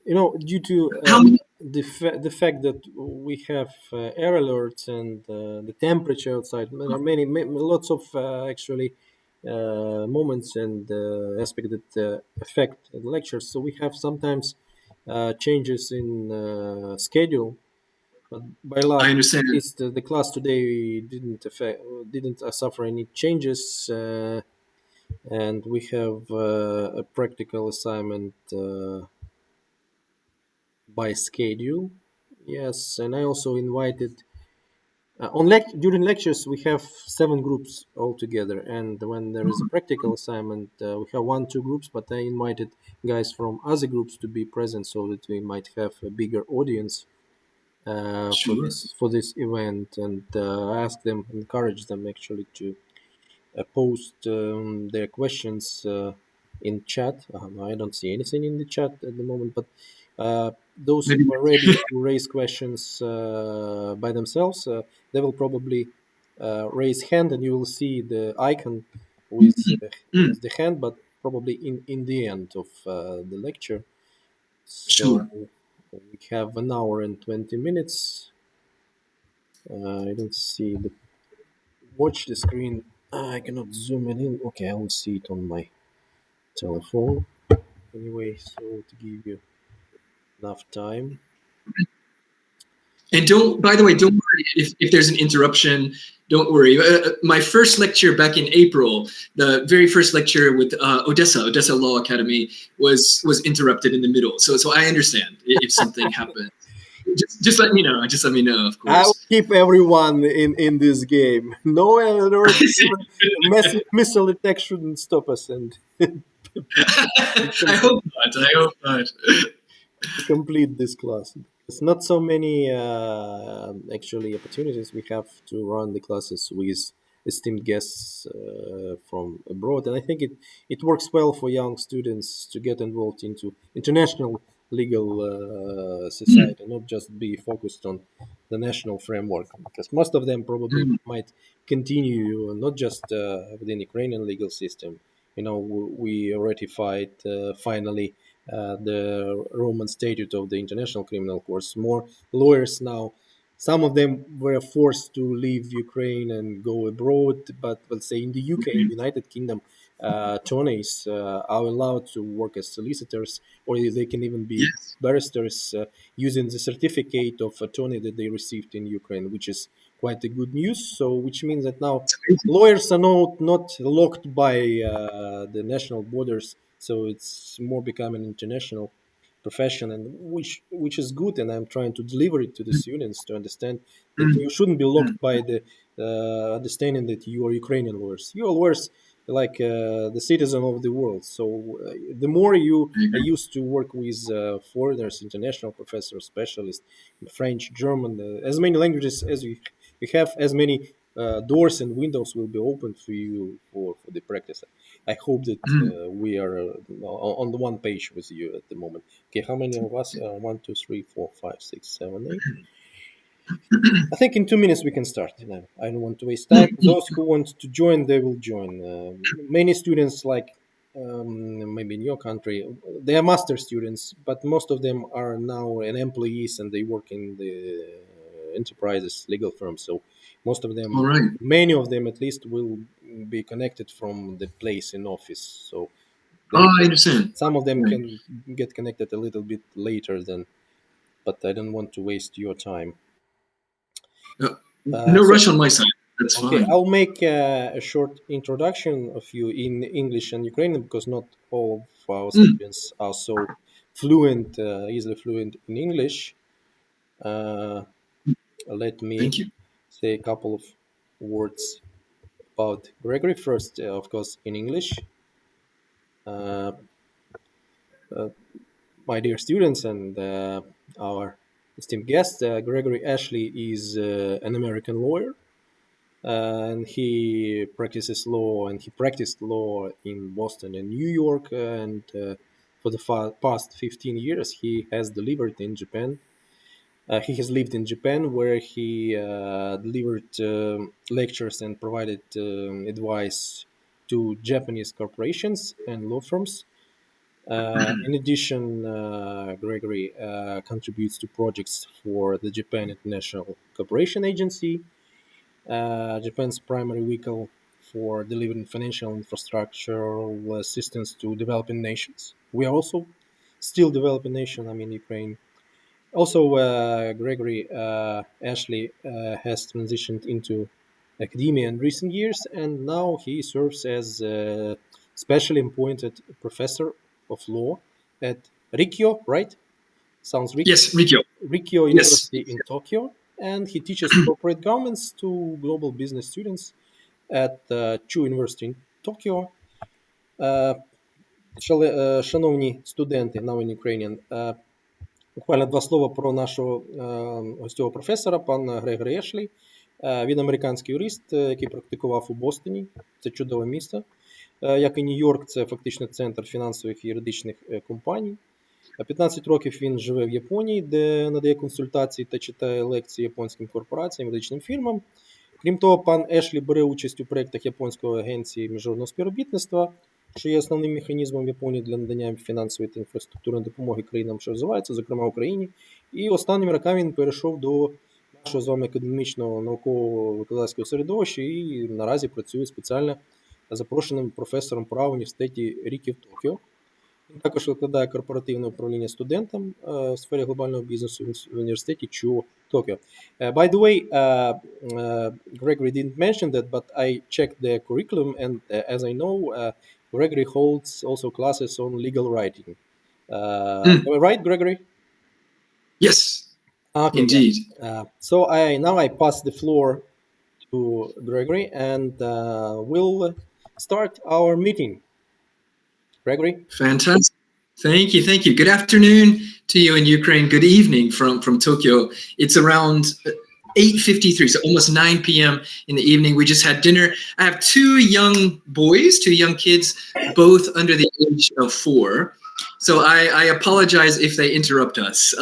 Due to How many? the fact that we have air alerts and the temperature outside, there are lots of actually moments and aspects that affect the lectures. So we have sometimes changes in schedule. But by luck, I at understand. least the class today didn't suffer any changes, and we have a practical assignment by schedule. Yes, and I also invited during lectures we have 7 groups altogether, and when there is a practical assignment, we have 1, 2 groups. But I invited guys from other groups to be present so that we might have a bigger audience Sure. for this event, and ask them, encourage them actually to post their questions in chat. I don't see anything in the chat at the moment, but those Maybe. who are ready to raise questions by themselves, they will probably raise hand, and you will see the icon Mm, with the hand, but probably in the end of the lecture. So sure. we have an hour and 20 minutes. I don't see the watch the screen. I cannot zoom it in. Okay, I will see it on my telephone. Anyway, so to give you enough time. And don't, by the way, don't worry if there's an interruption. Don't worry. My first lecture back in April, the very first lecture with Odessa Law Academy was interrupted in the middle. So I understand if something happens. Just let me know. Just let me know, of I will course. keep everyone in this game. No alert, even a massive missile attack shouldn't stop us and I hope not. I hope not. complete this class. It's not so many actually opportunities we have to run the classes with esteemed guests from abroad, and I think it works well for young students to get involved into international legal Mm, society, not just be focused on the national framework, because most of them probably mm, might continue not just within Ukrainian legal system. We ratified finally the Roman Statute of the International Criminal Court. More lawyers now. Some of them were forced to leave Ukraine and go abroad, but let's say in the UK, in the United Kingdom, attorneys are allowed to work as solicitors, or they can even be yes. barristers using the certificate of attorney that they received in Ukraine, which is quite a good news. So, which means that now It's amazing. lawyers are not locked by the national borders, so it's more becoming international profession, and which is good. And I'm trying to deliver it to the students to understand that Mm, you shouldn't be mm, locked by the understanding that you are Ukrainian lawyers. You are lawyers like the citizen of the world. So the more you I are agree. used to work with foreigners, international professors, specialists, French, German, as many languages as you have, as many doors and windows will be open for you for the practice. I hope that Mm. we are on the one page with you at the moment. Okay, how many of us? One, two, three, four, five, six, seven, eight. I think in 2 minutes we can start. I don't want to waste time. Those who want to join, they will join. Many students, like maybe in your country, they are master students, but most of them are now an employees and they work in the enterprises, legal firms. So most of them, All right. many of them at least, will be connected from the place in office. So Oh, they, I understand. some of them Right. can get connected a little bit later than, but I don't want to waste your time. Uh, no So rush on my side. That's okay, fine. I'll make a short introduction of you in English and Ukrainian because not all of our Mm, students are so fluent, easily fluent in English. Uh, Let me thank you. say a couple of words about Gregory first, of course, in English. Uh, my dear students and our esteemed guest, Gregory Ashley is an American lawyer, and he practices law and he practiced law in Boston and New York, and for the past 15 years he has delivered in Japan. He has lived in Japan where he delivered lectures and provided advice to Japanese corporations and law firms. In addition, Gregory contributes to projects for the Japan International Cooperation Agency, Japan's primary vehicle for delivering financial infrastructural assistance to developing nations. We are also still developing nation. I mean, Ukraine. Also, Gregory Ashley has transitioned into academia in recent years, and now he serves as a specially appointed professor of law at Rikyo, right? Sounds Yes, Rikyo. Rikyo Yes. University in Tokyo, and he teaches corporate governance to global business students at Chu University in Tokyo. Uh, Шановні студенти, now in Ukrainian, буквально два слова про нашого гостьового професора, пана Грегорі Ешлі. Він американський юрист, який практикував у Бостоні. Це чудове місто. Як і Нью-Йорк, це фактично центр фінансових і юридичних компаній. 15 років він живе в Японії, де надає консультації та читає лекції японським корпораціям, медичним фірмам. Крім того, пан Ешлі бере участь у проєктах Японської агенції міжнародного співробітництва, що є основним механізмом Японії для надання фінансової та інфраструктурної допомоги країнам, що розвиваються, зокрема Україні. І останніми роками він перейшов до нашого з вами академічного наукового викладацького середовища і наразі працює спеціально запрошеним професором права в університеті Рікі в Токіо. Він також викладає корпоративне управління студентам в сфері глобального бізнесу в університеті Чу Токіо. By the way, Gregory didn't mention that, but I checked the curriculum, and as I know, Gregory holds also classes on legal writing. Am I right, Gregory? Yes, Okay, indeed. Yeah. So I pass the floor to Gregory, and we'll start our meeting. Gregory? Fantastic. Thank you. Thank you. Good afternoon to you in Ukraine. Good evening from Tokyo. It's around 8:53, so almost 9 p.m. in the evening. We just had dinner. I have two young boys, two young kids, both under the age of 4. So I apologize if they interrupt us.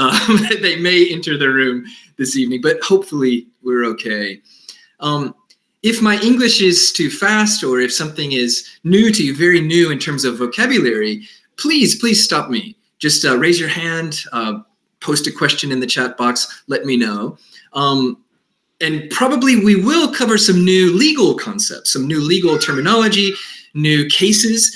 They may enter the room this evening, but hopefully we're okay. If my English is too fast, or if something is new to you, very new in terms of vocabulary, please stop me. Just raise your hand, post a question in the chat box, let me know. And probably we will cover some new legal concepts, some new legal terminology, new cases.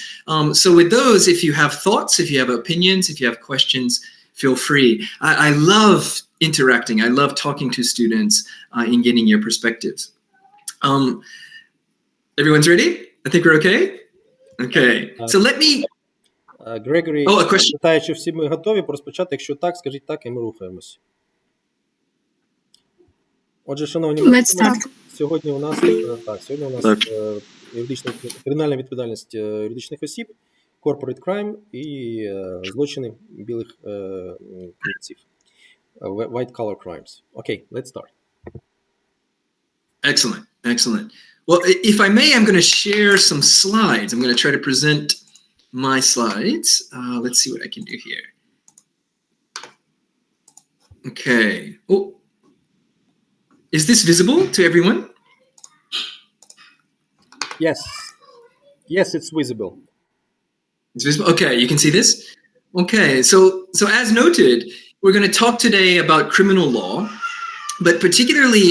So with those, if you have thoughts, if you have opinions, if you have questions, feel free. I love interacting. I love talking to students and getting your perspectives. Everyone's ready? I think we're okay? Okay. So let me... Грегорі, a question. питає, чи всі ми готові розпочати? Якщо так, скажіть так, і ми рухаємось. Отже, шановні, сьогодні у нас кримінальна відповідальність юридичних осіб, corporate crime і злочини білих кінців. White collar crimes. Okay, let's start. Excellent. Well, if I may, I'm going to share some slides. I'm going to try to present my slides. Let's see what I can do here. Okay. Oh, is this visible to everyone? Yes, it's visible. It's visible. Okay, you can see this. Okay, so as noted, we're going to talk today about criminal law, but particularly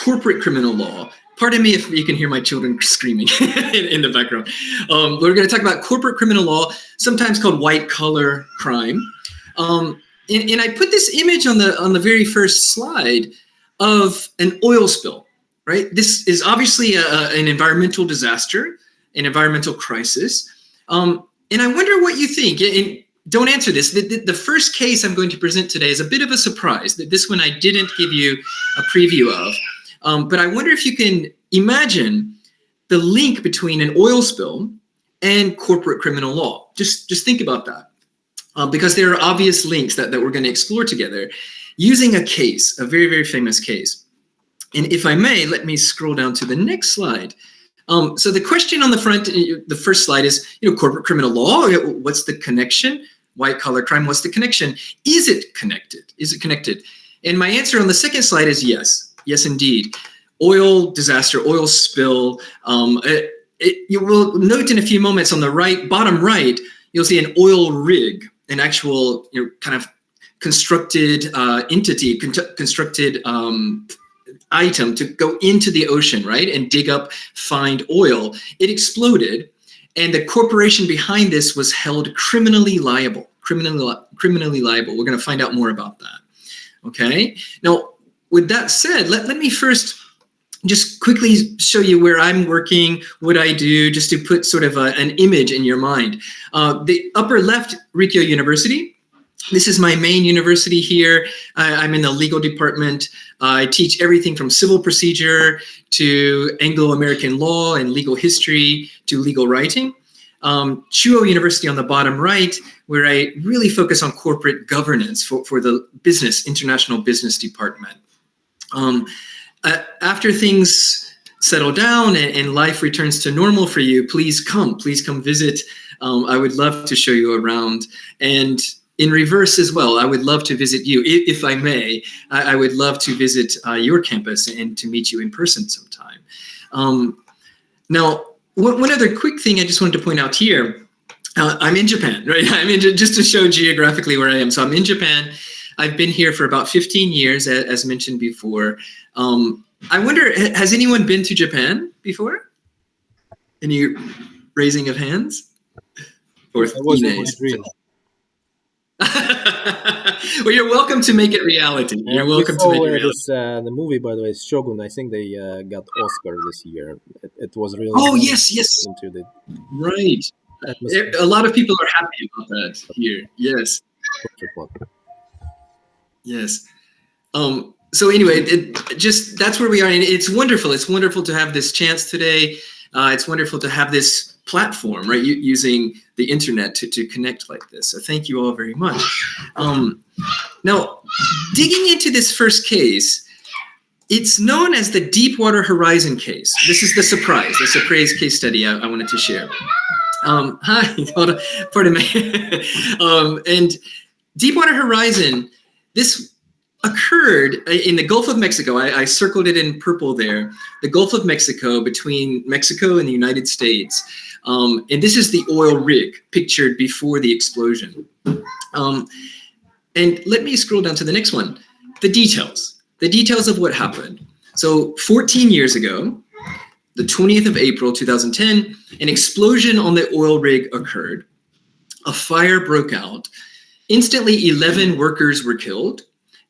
corporate criminal law. Pardon me if you can hear my children screaming in the background. We're going to talk about corporate criminal law, sometimes called white collar crime. And I put this image on the very first slide of an oil spill, right? This is obviously an environmental disaster, an environmental crisis. And I wonder what you think. And don't answer this. The first case I'm going to present today is a bit of a surprise. This one I didn't give you a preview of. But I wonder if you can imagine the link between an oil spill and corporate criminal law. Just think about that. Because there are obvious links that we're going to explore together using a case, a very, very famous case. And if I may, let me scroll down to the next slide. So the question on the front, the first slide is, corporate criminal law, what's the connection? White collar crime, what's the connection? Is it connected? And my answer on the second slide is yes. Yes, indeed. Oil disaster, oil spill. You will note in a few moments on the bottom right, you'll see an oil rig, an actual kind of constructed entity, constructed item to go into the ocean, right, and dig up, find oil. It exploded, and the corporation behind this was held criminally liable. Criminally liable. We're going to find out more about that. Okay. Now, with that said, let me first just quickly show you where I'm working, what I do, just to put sort of an image in your mind. The upper left, Rikyo University. This is my main university here. I'm in the legal department. I teach everything from civil procedure to Anglo-American law and legal history to legal writing. Chuo University on the bottom right, where I really focus on corporate governance for the business, international business department. After things settle down and life returns to normal for you, please come visit. I would love to show you around. And in reverse as well, I would love to visit you, if I may. I would love to visit your campus and to meet you in person sometime. Now, one other quick thing I just wanted to point out here. I'm in Japan, right? Just to show geographically where I am. So I'm in Japan. I've been here for about 15 years, as mentioned before. I wonder, has anyone been to Japan before? Any raising of hands? Or That was my dream. Well, you're welcome to make it reality. You're welcome to make it reality. The movie, by the way, is Shogun. I think they got Oscar this year. It was really. Oh yes. Into the right. atmosphere. A lot of people are happy about that here. Yes. Yes. So anyway, that's where we are, and it's wonderful. It's wonderful to have this chance today. It's wonderful to have this platform, right? Using the internet to connect like this. So thank you all very much. Now, digging into this first case, it's known as the Deepwater Horizon case. This is the surprise case study I wanted to share. Hi, pardon me. And Deepwater Horizon, this occurred in the Gulf of Mexico. I circled it in purple there. The Gulf of Mexico, between Mexico and the United States. And this is the oil rig pictured before the explosion. And let me scroll down to the next one. The details of what happened. So 14 years ago, the 20th of April, 2010, an explosion on the oil rig occurred. A fire broke out. Instantly, 11 workers were killed,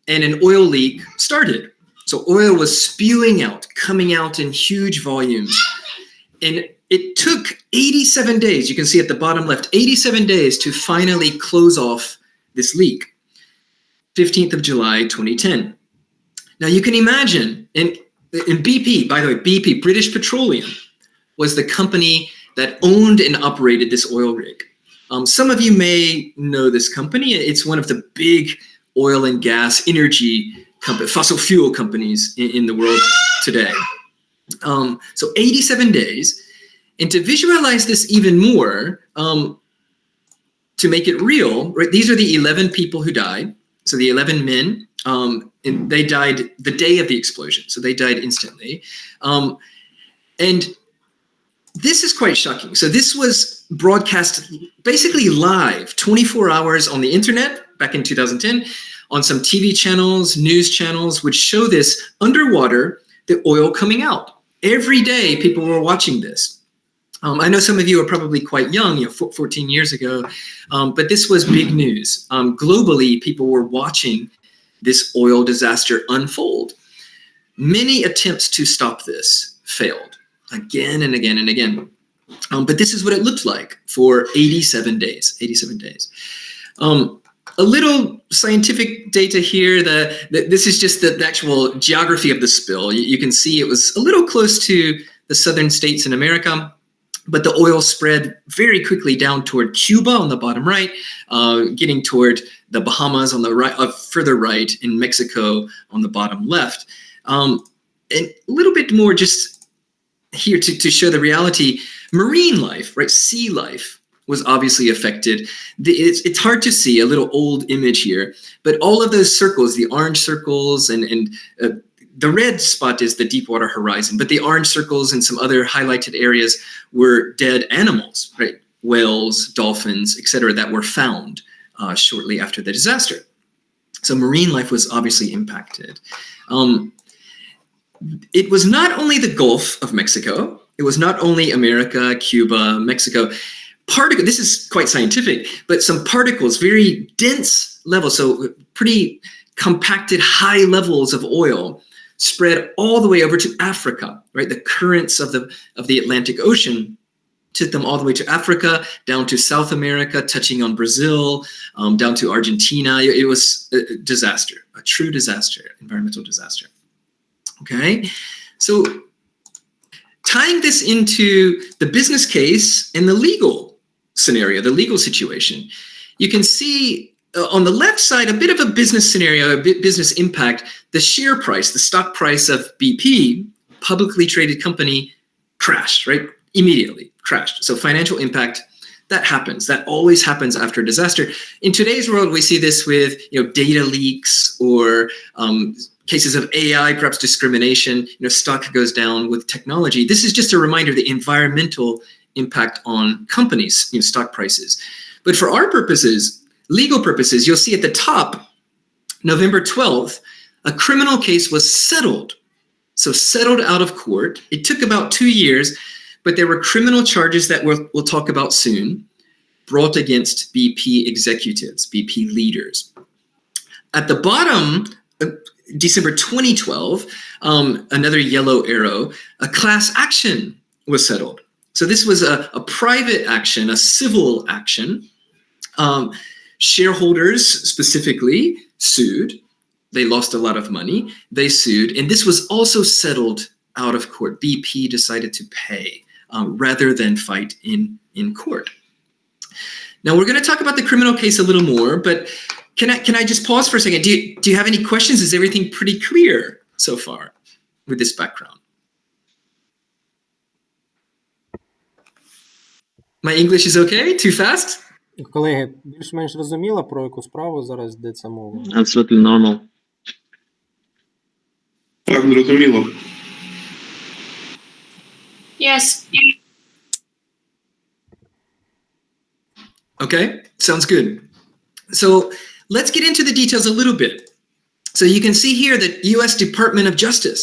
and an oil leak started. So oil was spewing out, coming out in huge volumes. And it took 87 days, you can see at the bottom left, 87 days to finally close off this leak. 15th of July, 2010. Now you can imagine, and BP, by the way, BP, British Petroleum, was the company that owned and operated this oil rig. Some of you may know this company. It's one of the big oil and gas energy fossil fuel companies in the world today. So 87 days. And to visualize this even more, to make it real, right? These are the 11 people who died. So the 11 men, and they died the day of the explosion. So they died instantly. And this is quite shocking. So this was broadcast basically live, 24 hours on the internet back in 2010, on some TV channels, news channels, would show this underwater, the oil coming out. Every day people were watching this. I know some of you are probably quite young, 14 years ago, but this was big news. Globally, people were watching this oil disaster unfold. Many attempts to stop this failed again and again and again. But this is what it looked like for 87 days. A little scientific data here. This is just the actual geography of the spill. You can see it was a little close to the southern states in America, but the oil spread very quickly down toward Cuba on the bottom right, getting toward the Bahamas on the right, further right, in Mexico on the bottom left. And a little bit more just here to show the reality. Marine life, right, sea life, was obviously affected. It's hard to see, a little old image here, but all of those circles, the orange circles and the red spot is the Deepwater Horizon, but the orange circles and some other highlighted areas were dead animals, right? whales, dolphins, etc., that were found shortly after the disaster. So marine life was obviously impacted. It was not only the Gulf of Mexico. It was not only America, Cuba, Mexico. This is quite scientific, but some particles, very dense levels, so pretty compacted high levels of oil spread all the way over to Africa, right? The currents of the Atlantic Ocean took them all the way to Africa, down to South America, touching on Brazil, down to Argentina. It was a disaster, a true disaster, environmental disaster. Okay, so tying this into the business case and the legal scenario, the legal situation, you can see on the left side a bit of a business scenario, a business impact. The share price, the stock price of BP, publicly traded company, crashed, right? Immediately crashed. So financial impact, that happens. That always happens after a disaster. In today's world, we see this with data leaks or cases of AI, perhaps discrimination. Stock goes down with technology. This is just a reminder of the environmental impact on companies, stock prices. But for our purposes, legal purposes, you'll see at the top, November 12th, a criminal case was settled. So settled out of court. It took about 2 years, but there were criminal charges that we'll talk about soon, brought against BP executives, BP leaders. At the bottom, December 2012, another yellow arrow, a class action was settled. So this was a private action, a civil action. Shareholders specifically sued. They lost a lot of money. They sued. And this was also settled out of court. BP decided to pay rather than fight in court. Now, we're going to talk about the criminal case a little more, but can I just pause for a second? Do you have any questions? Is everything pretty clear so far with this background? My English is okay? Too fast? Колеги, більш-менш розуміло, про яку справу зараз йдеться мова? Absolutely normal. Так, зрозуміло. Yes. Okay, sounds good. So let's get into the details a little bit. So you can see here that U.S. Department of Justice.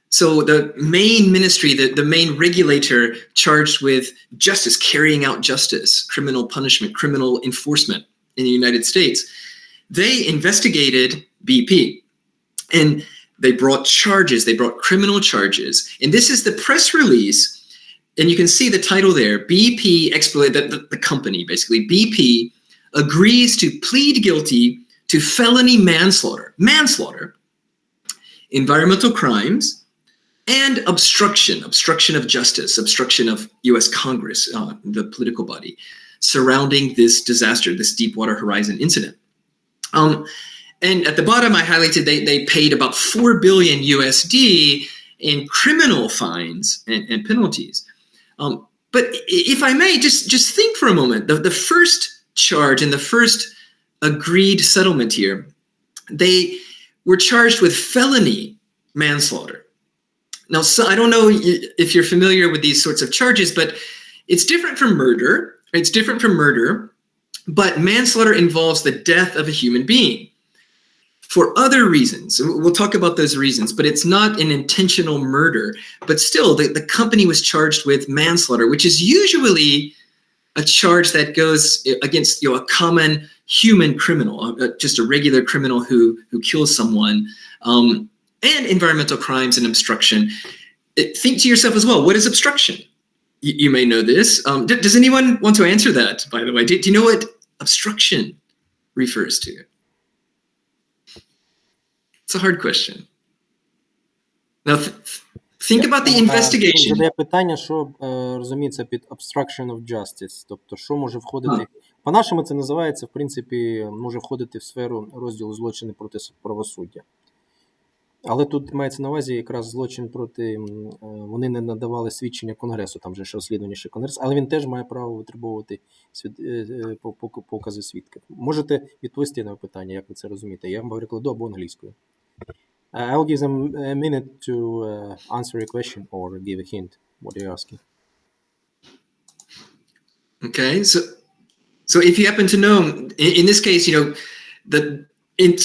So the main ministry, the main regulator charged with justice, carrying out justice, criminal punishment, criminal enforcement in the United States, they investigated BP. And they brought charges, they brought criminal charges. And this is the press release. And you can see the title there, BP, the company basically, BP agrees to plead guilty to felony manslaughter, environmental crimes, and obstruction of justice, obstruction of U.S. Congress, the political body, surrounding this disaster, this Deepwater Horizon incident. And at the bottom, I highlighted they paid about $4 billion USD in criminal fines and penalties. But if I may, just think for a moment, the first charge and the first agreed settlement here, they were charged with felony manslaughter. Now, so I don't know if you're familiar with these sorts of charges, but it's different from murder. It's different from murder, but manslaughter involves the death of a human being for other reasons. We'll talk about those reasons, but it's not an intentional murder. But still, the company was charged with manslaughter, which is usually a charge that goes against a common human criminal, just a regular criminal who kills someone, and environmental crimes and obstruction. Think to yourself as well, what is obstruction? You may know this. Does anyone want to answer that, by the way? Do you know what obstruction refers to? It's a hard question. Now, think about the investigation. Задає питання, що розуміється під obstruction of justice, тобто що може входити. По-нашому це називається, в принципі, може входити в сферу розділу злочини проти правосуддя. Але тут мається на увазі якраз злочин проти, вони не надавали свідчення Конгресу, там же ще розслідування ще Конгрес, але він теж має право витребовувати покази свідків. Можете відповісти на питання, як ви це розумієте? Я вам перекладу або англійською. I'll give them a minute to answer a question or give a hint what they're asking. Okay, so if you happen to know, in this case,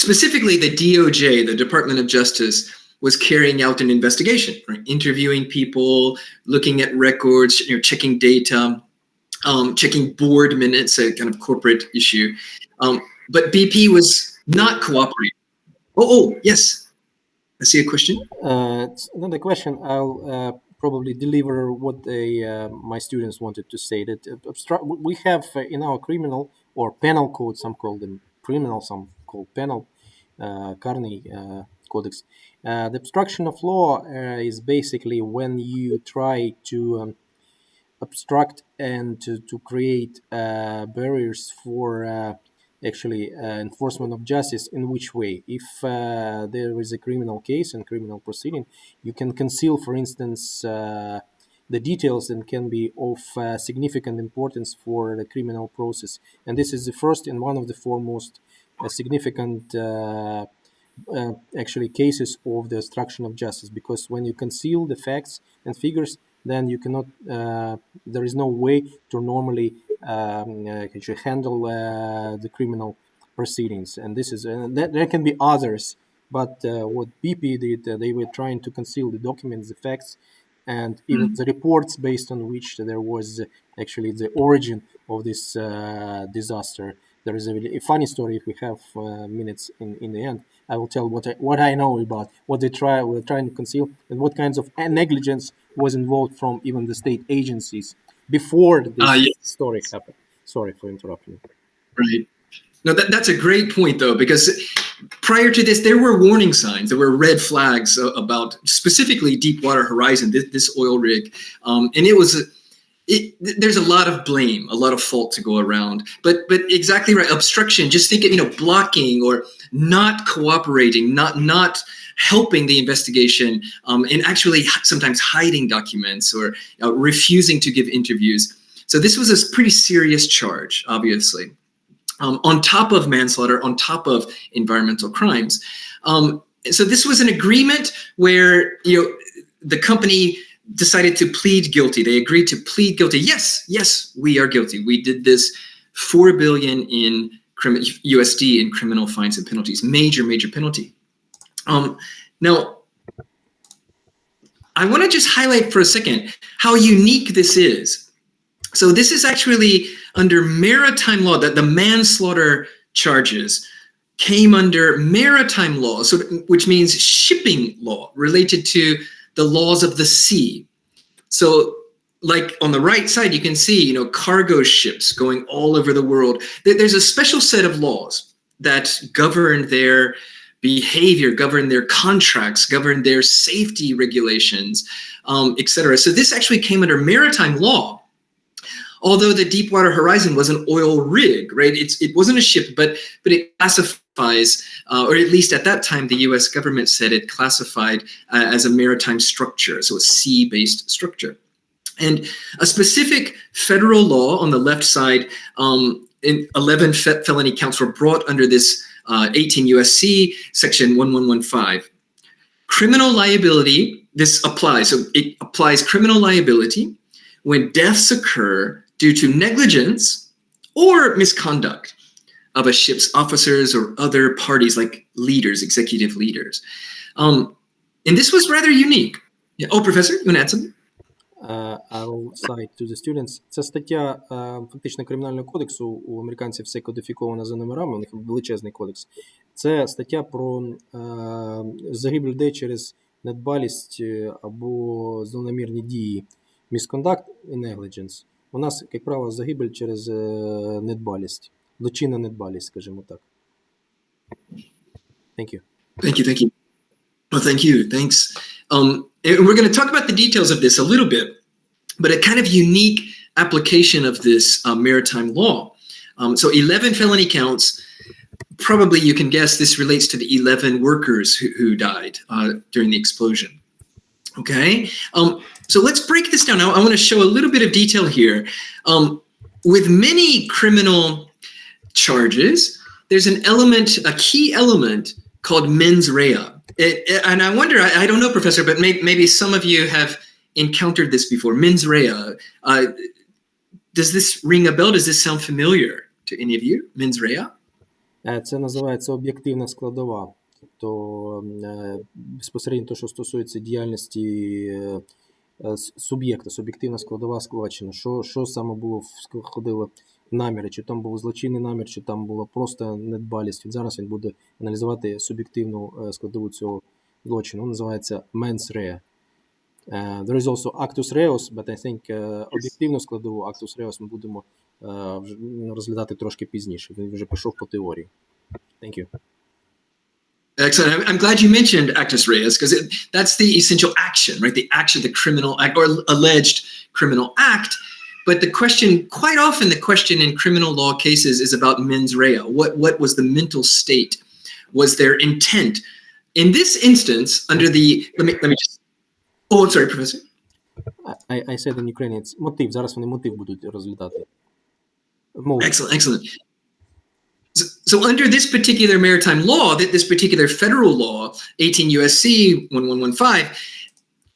specifically the DOJ, the Department of Justice, was carrying out an investigation, right? Interviewing people, looking at records, checking data, checking board minutes, a kind of corporate issue. But BP was not cooperating. Oh, yes. I see a question. It's not a question. I'll probably deliver what my students wanted to say. That we have in our criminal or penal code, some call them criminal, some call penal, Carney Codex. The obstruction of law is basically when you try to obstruct and to create barriers for actually enforcement of justice. In which way? If there is a criminal case and criminal proceeding, you can conceal, for instance, the details and can be of significant importance for the criminal process. And this is the first and one of the foremost significant actually cases of the obstruction of justice, because when you conceal the facts and figures, then you cannot there is no way to normally actually handle the criminal proceedings. And this is there can be others, but what BP did, they were trying to conceal the documents, the facts, and even the reports based on which there was actually the origin of this disaster. There is a funny story. If we have minutes in the end, I will tell what I know about what were trying to conceal and what kinds of negligence was involved from even the state agencies before this story happened. Sorry for interrupting. Right. No, that's a great point, though, because prior to this, there were warning signs. There were red flags about specifically Deepwater Horizon, this oil rig. And there's a lot of blame, a lot of fault to go around. But exactly right. Obstruction, just think of, blocking or not cooperating, not helping the investigation, and actually sometimes hiding documents or refusing to give interviews. So this was a pretty serious charge, obviously. On top of manslaughter, on top of environmental crimes. So this was an agreement where the company decided to plead guilty. They agreed to plead guilty. Yes, we are guilty. We did this $4 billion in USD in criminal fines and penalties, major penalty. Now, I want to just highlight for a second how unique this is. So this is actually under maritime law, that the manslaughter charges came under maritime law, so which means shipping law related to the laws of the sea. So like on the right side, you can see, cargo ships going all over the world. There's a special set of laws that govern their behavior, govern their contracts, govern their safety regulations, etc. So this actually came under maritime law. Although the Deepwater Horizon was an oil rig, right? It wasn't a ship, but it classifies, or at least at that time, the U.S. government said it classified as a maritime structure, so a sea-based structure. And a specific federal law on the left side, 11 felony counts were brought under this 18 U.S.C. section 1115. Criminal liability, this applies. So it applies criminal liability when deaths occur due to negligence or misconduct of a ship's officers or other parties like leaders, executive leaders. And this was rather unique. Yeah. Oh, Professor, you want to add something? I'll cite to the students. Це стаття фактично Кримінального кодексу. У американців все кодифіковано за номерами, у них величезний кодекс. Це стаття про загибель людей через недбалість або злонамірні дії. Misconduct і negligence. У нас, як правило, загибель через недбалість. Злочинна недбалість, скажімо так. Thank you. Thank you. Well, thank you. Thanks. And we're going to talk about the details of this a little bit, but a kind of unique application of this maritime law. So 11 felony counts. Probably you can guess this relates to the 11 workers who died during the explosion. Okay. So let's break this down. Now I want to show a little bit of detail here. With many criminal charges, there's an element, a key element called mens rea. And I wonder, I don't know, Professor, but maybe some of you have encountered this before. Mens rea. Does this ring a bell? Does this sound familiar to any of you? Mens rea? Це називається об'єктивна складова. Тобто безпосередньо те, що стосується діяльності суб'єкта, суб'єктивна складова складчина. Що саме було входило в наміри, чи там був злочинний намір, чи там була просто недбалість. От зараз він буде аналізувати суб'єктивну складову цього злочину. Він називається mens rea. There is also actus reus, but I think об'єктивну складову actus reus ми будемо розглядати трошки пізніше. Він вже пішов по теорії. Thank you. Excellent. I'm glad you mentioned actus reus because that's the essential action, right? The action, the criminal act or alleged criminal act. But the question, quite often the question in criminal law cases is about mens rea. What was the mental state? Was there intent? In this instance, under the, let me just, oh, I'm sorry, Professor. I said in Ukrainian, it's мотив. Зараз вони мотив будуть розглядати. Excellent, excellent. So under this particular maritime law, this particular federal law, 18 USC 1115,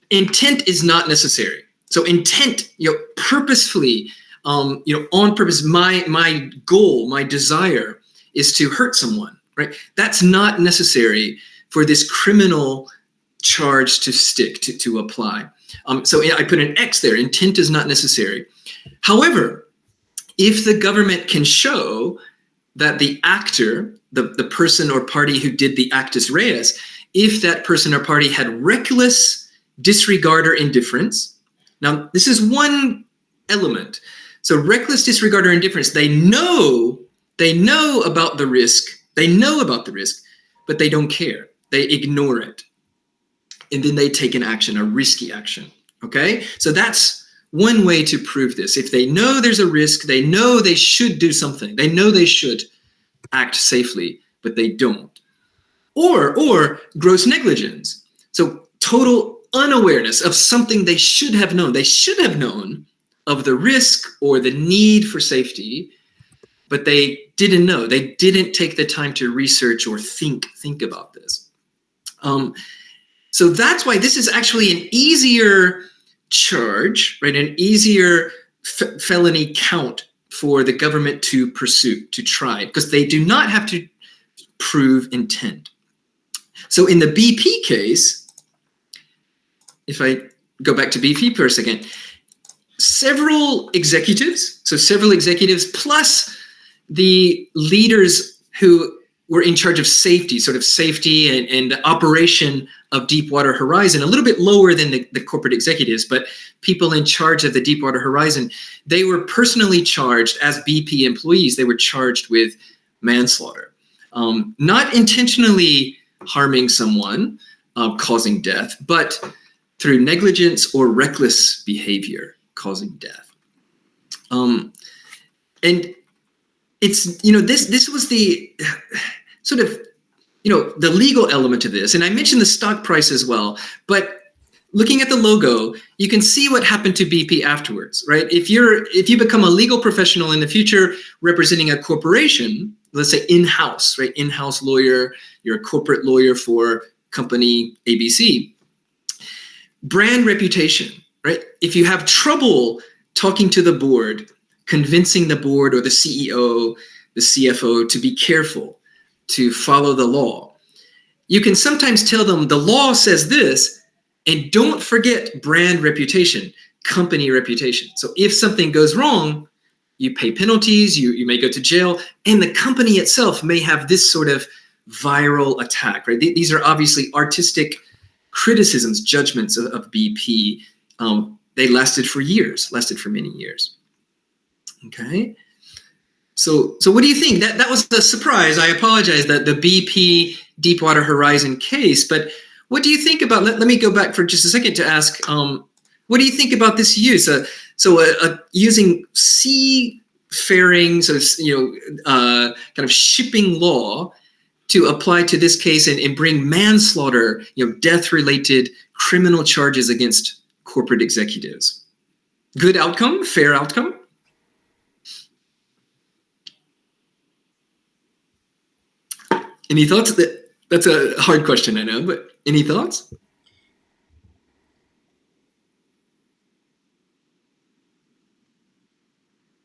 intent is not necessary. So intent, purposefully, on purpose, my goal, my desire is to hurt someone, right? That's not necessary for this criminal charge to stick, to apply. So I put an X there. Intent is not necessary. However, if the government can show that the actor, the person or party who did the actus reus, if that person or party had reckless disregard or indifference. Now, this is one element. So reckless disregard or indifference, they know about the risk, but they don't care. They ignore it. And then they take an action, a risky action. Okay? So that's one way to prove this. If they know there's a risk, they know they should do something. They know they should act safely, but they don't. Or gross negligence. So total unawareness of something they should have known. They should have known of the risk or the need for safety, but they didn't know. They didn't take the time to research or think about this. So that's why this is actually an easier charge, right? An easier felony count for the government to pursue, to try, because they do not have to prove intent. So in the BP case, if I go back to BP for a second, several executives plus the leaders who were in charge of safety, sort of safety and the operation of Deepwater Horizon, a little bit lower than the corporate executives, but people in charge of the Deepwater Horizon, they were personally charged as BP employees. They were charged with manslaughter, not intentionally harming someone, causing death, but through negligence or reckless behavior causing death. And it's, this was the sort of, the legal element of this. And I mentioned the stock price as well, but looking at the logo, you can see what happened to BP afterwards, right? If you become a legal professional in the future representing a corporation, let's say in-house, right? In-house lawyer, you're a corporate lawyer for company ABC. Brand reputation, right? If you have trouble talking to the board, convincing the board or the CEO, the CFO to be careful, to follow the law, you can sometimes tell them the law says this, and don't forget brand reputation, company reputation. So if something goes wrong, you pay penalties, you may go to jail, and the company itself may have this sort of viral attack, right? These are obviously artistic criticisms, judgments of BP. They lasted for years, lasted for many years. Okay. So what do you think? That was a surprise. I apologize that the BP Deepwater Horizon case, but what do you think about, let me go back for just a second to ask, what do you think about this use? Using seafaring, kind of shipping law to apply to this case and bring manslaughter, death-related criminal charges against corporate executives. Good outcome, fair outcome? Any thoughts? That's a hard question, I know, but any thoughts?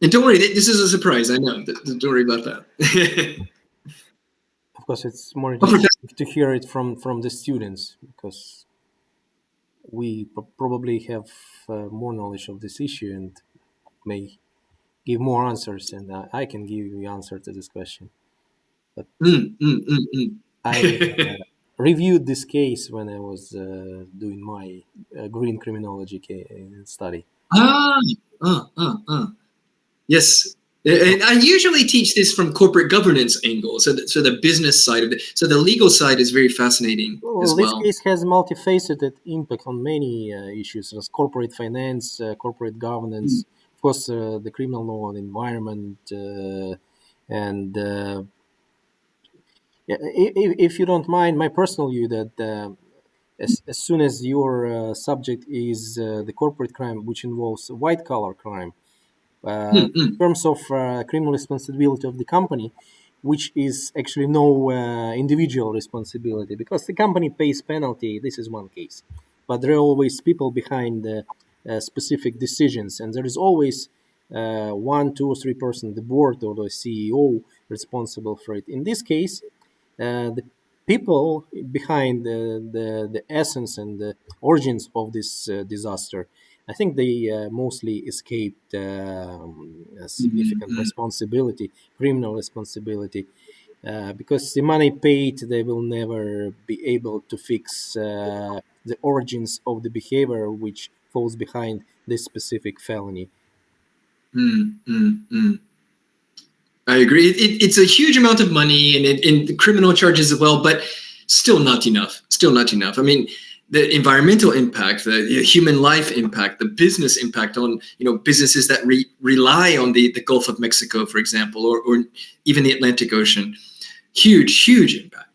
And don't worry, this is a surprise. I know. Don't worry about that. Of course, it's more Oh, Professor. interesting to hear it from the students, because we probably have more knowledge of this issue and may give more answers, and I can give you the answer to this question. But I reviewed this case when I was doing my green criminology study. Ah, yes. And I usually teach this from corporate governance angle, so the business side of it. So the legal side is very fascinating Well, as this well. case has multifaceted impact on many issues, as corporate finance, corporate governance, of course, the criminal law and environment, and yeah, if you don't mind, my personal view that as soon as your subject is the corporate crime, which involves white collar crime, in terms of criminal responsibility of the company, which is actually no individual responsibility, because the company pays penalty. This is one case, but there are always people behind specific decisions, and there is always one, two, or three person, the board or the CEO, responsible for it. In this case, the people behind the essence and the origins of this disaster, I think they mostly escaped a significant responsibility, criminal responsibility, because the money paid, they will never be able to fix the origins of the behavior which falls behind this specific felony. I agree. It's a huge amount of money, and the criminal charges as well, but still not enough. Still not enough. I mean, the environmental impact, the human life impact, the business impact on businesses that rely on the Gulf of Mexico, for example, or even the Atlantic Ocean. Huge impact.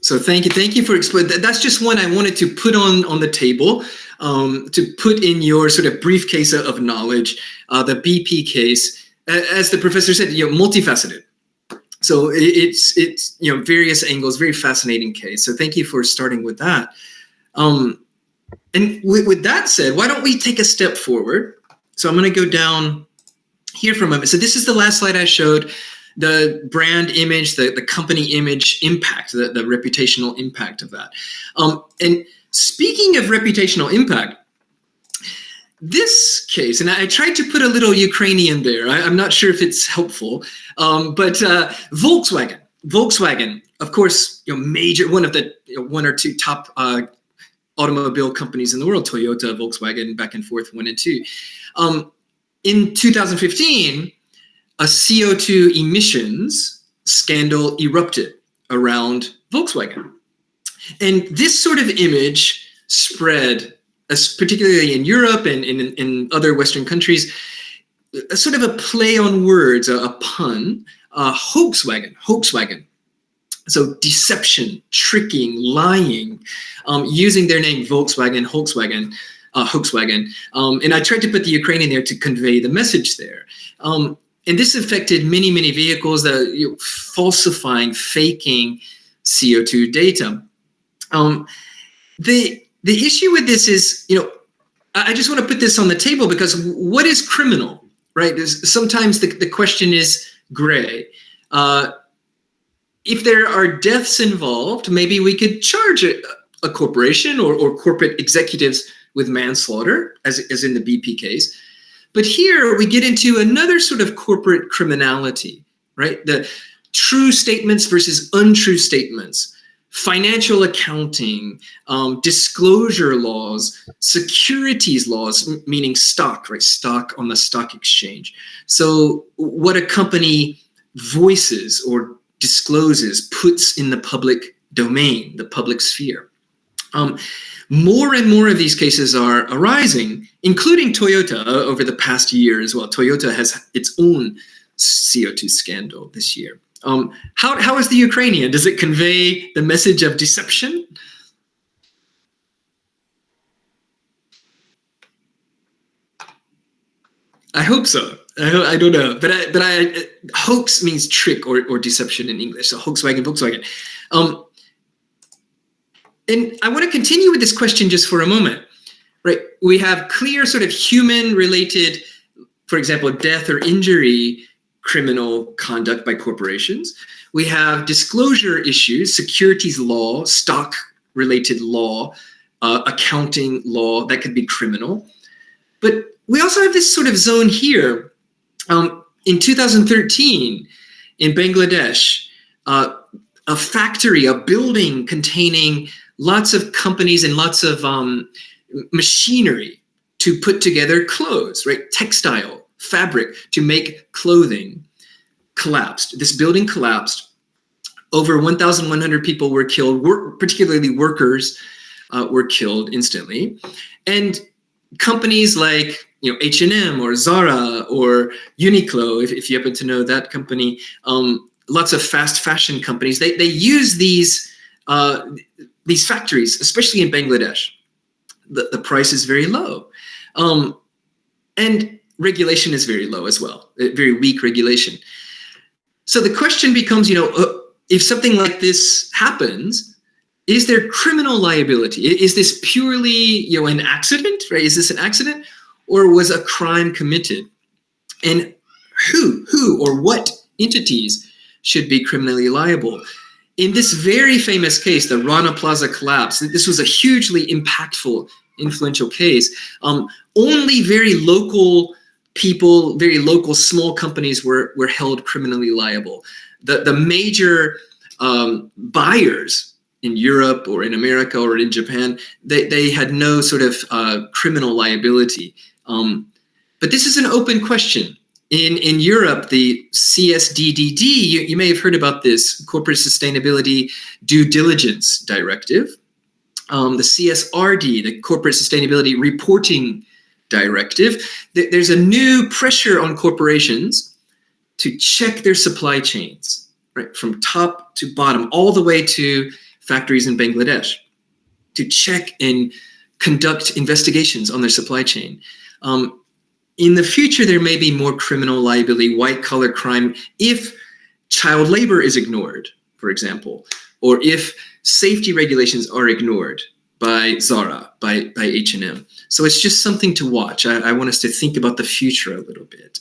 So thank you for explaining. That's just one I wanted to put on the table, to put in your sort of briefcase of knowledge. The BP case, as the professor said, multifaceted. So it's various angles, very fascinating case. So thank you for starting with that. And with that said, why don't we take a step forward? So I'm going to go down here for a moment. So this is the last slide I showed. The brand image, the company image impact, the reputational impact of that. And speaking of reputational impact, this case, and I tried to put a little Ukrainian there. I'm not sure if it's helpful, but Volkswagen, of course, major, one of the one or two top automobile companies in the world, Toyota, Volkswagen, back and forth, 1 and 2. In 2015, a CO2 emissions scandal erupted around Volkswagen. And this sort of image spread, particularly in Europe and in other Western countries, a sort of a play on words, a pun, Volkswagen. So deception, tricking, lying, using their name Volkswagen. And I tried to put the Ukrainian there to convey the message there. And this affected many vehicles that falsifying, faking CO2 data. The issue with this is, I just want to put this on the table, because what is criminal, right? Sometimes the question is gray. If there are deaths involved, maybe we could charge a corporation or corporate executives with manslaughter, as in the BP case. But here we get into another sort of corporate criminality, right? The true statements versus untrue statements, financial accounting, disclosure laws, securities laws, meaning stock, right? Stock on the stock exchange. So what a company voices or discloses, puts in the public domain, the public sphere. More and more of these cases are arising, including Toyota over the past year as well. Toyota has its own CO2 scandal this year. How is the Ukrainian? Does it convey the message of deception? I hope so. I don't know, but hoax means trick or deception in English. So Volkswagen. And I want to continue with this question just for a moment, right? We have clear sort of human-related, for example, death or injury criminal conduct by corporations. We have disclosure issues, securities law, stock-related law, accounting law that could be criminal. But we also have this sort of zone here. In 2013, in Bangladesh, a factory, a building containing lots of companies and lots of machinery to put together clothes, right? Textile, fabric to make clothing collapsed. This building collapsed. Over 1,100 people were killed, particularly workers were killed instantly. And companies like H&M or Zara or Uniqlo, if you happen to know that company, lots of fast fashion companies, they use these factories, especially in Bangladesh. The price is very low. And regulation is very low as well, very weak regulation. So the question becomes, if something like this happens, is there criminal liability? Is this purely, an accident, right? Is this an accident, or was a crime committed? And who or what entities should be criminally liable? In this very famous case, the Rana Plaza collapse, this was a hugely impactful, influential case. Only very local people, very local small companies were held criminally liable. The major buyers in Europe or in America or in Japan, they had no sort of criminal liability. But this is an open question. In Europe, the CSDDD, you may have heard about this, Corporate Sustainability Due Diligence Directive. The CSRD, the Corporate Sustainability Reporting Directive. There's a new pressure on corporations to check their supply chains, right, from top to bottom, all the way to factories in Bangladesh, to check and conduct investigations on their supply chain. In the future, there may be more criminal liability, white-collar crime, if child labor is ignored, for example, or if safety regulations are ignored by Zara, by H&M. So it's just something to watch. I want us to think about the future a little bit.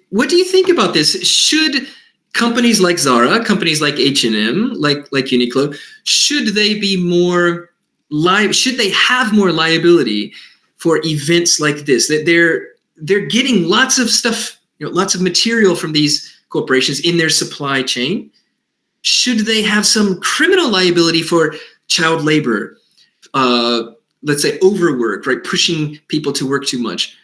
What do you think about this? Should companies like Zara, companies like H&M, like Uniqlo, should they be more should they have more liability for events like this? That they're getting lots of stuff, lots of material from these corporations in their supply chain. Should they have some criminal liability for child labor, let's say overwork, right? Pushing people to work too much,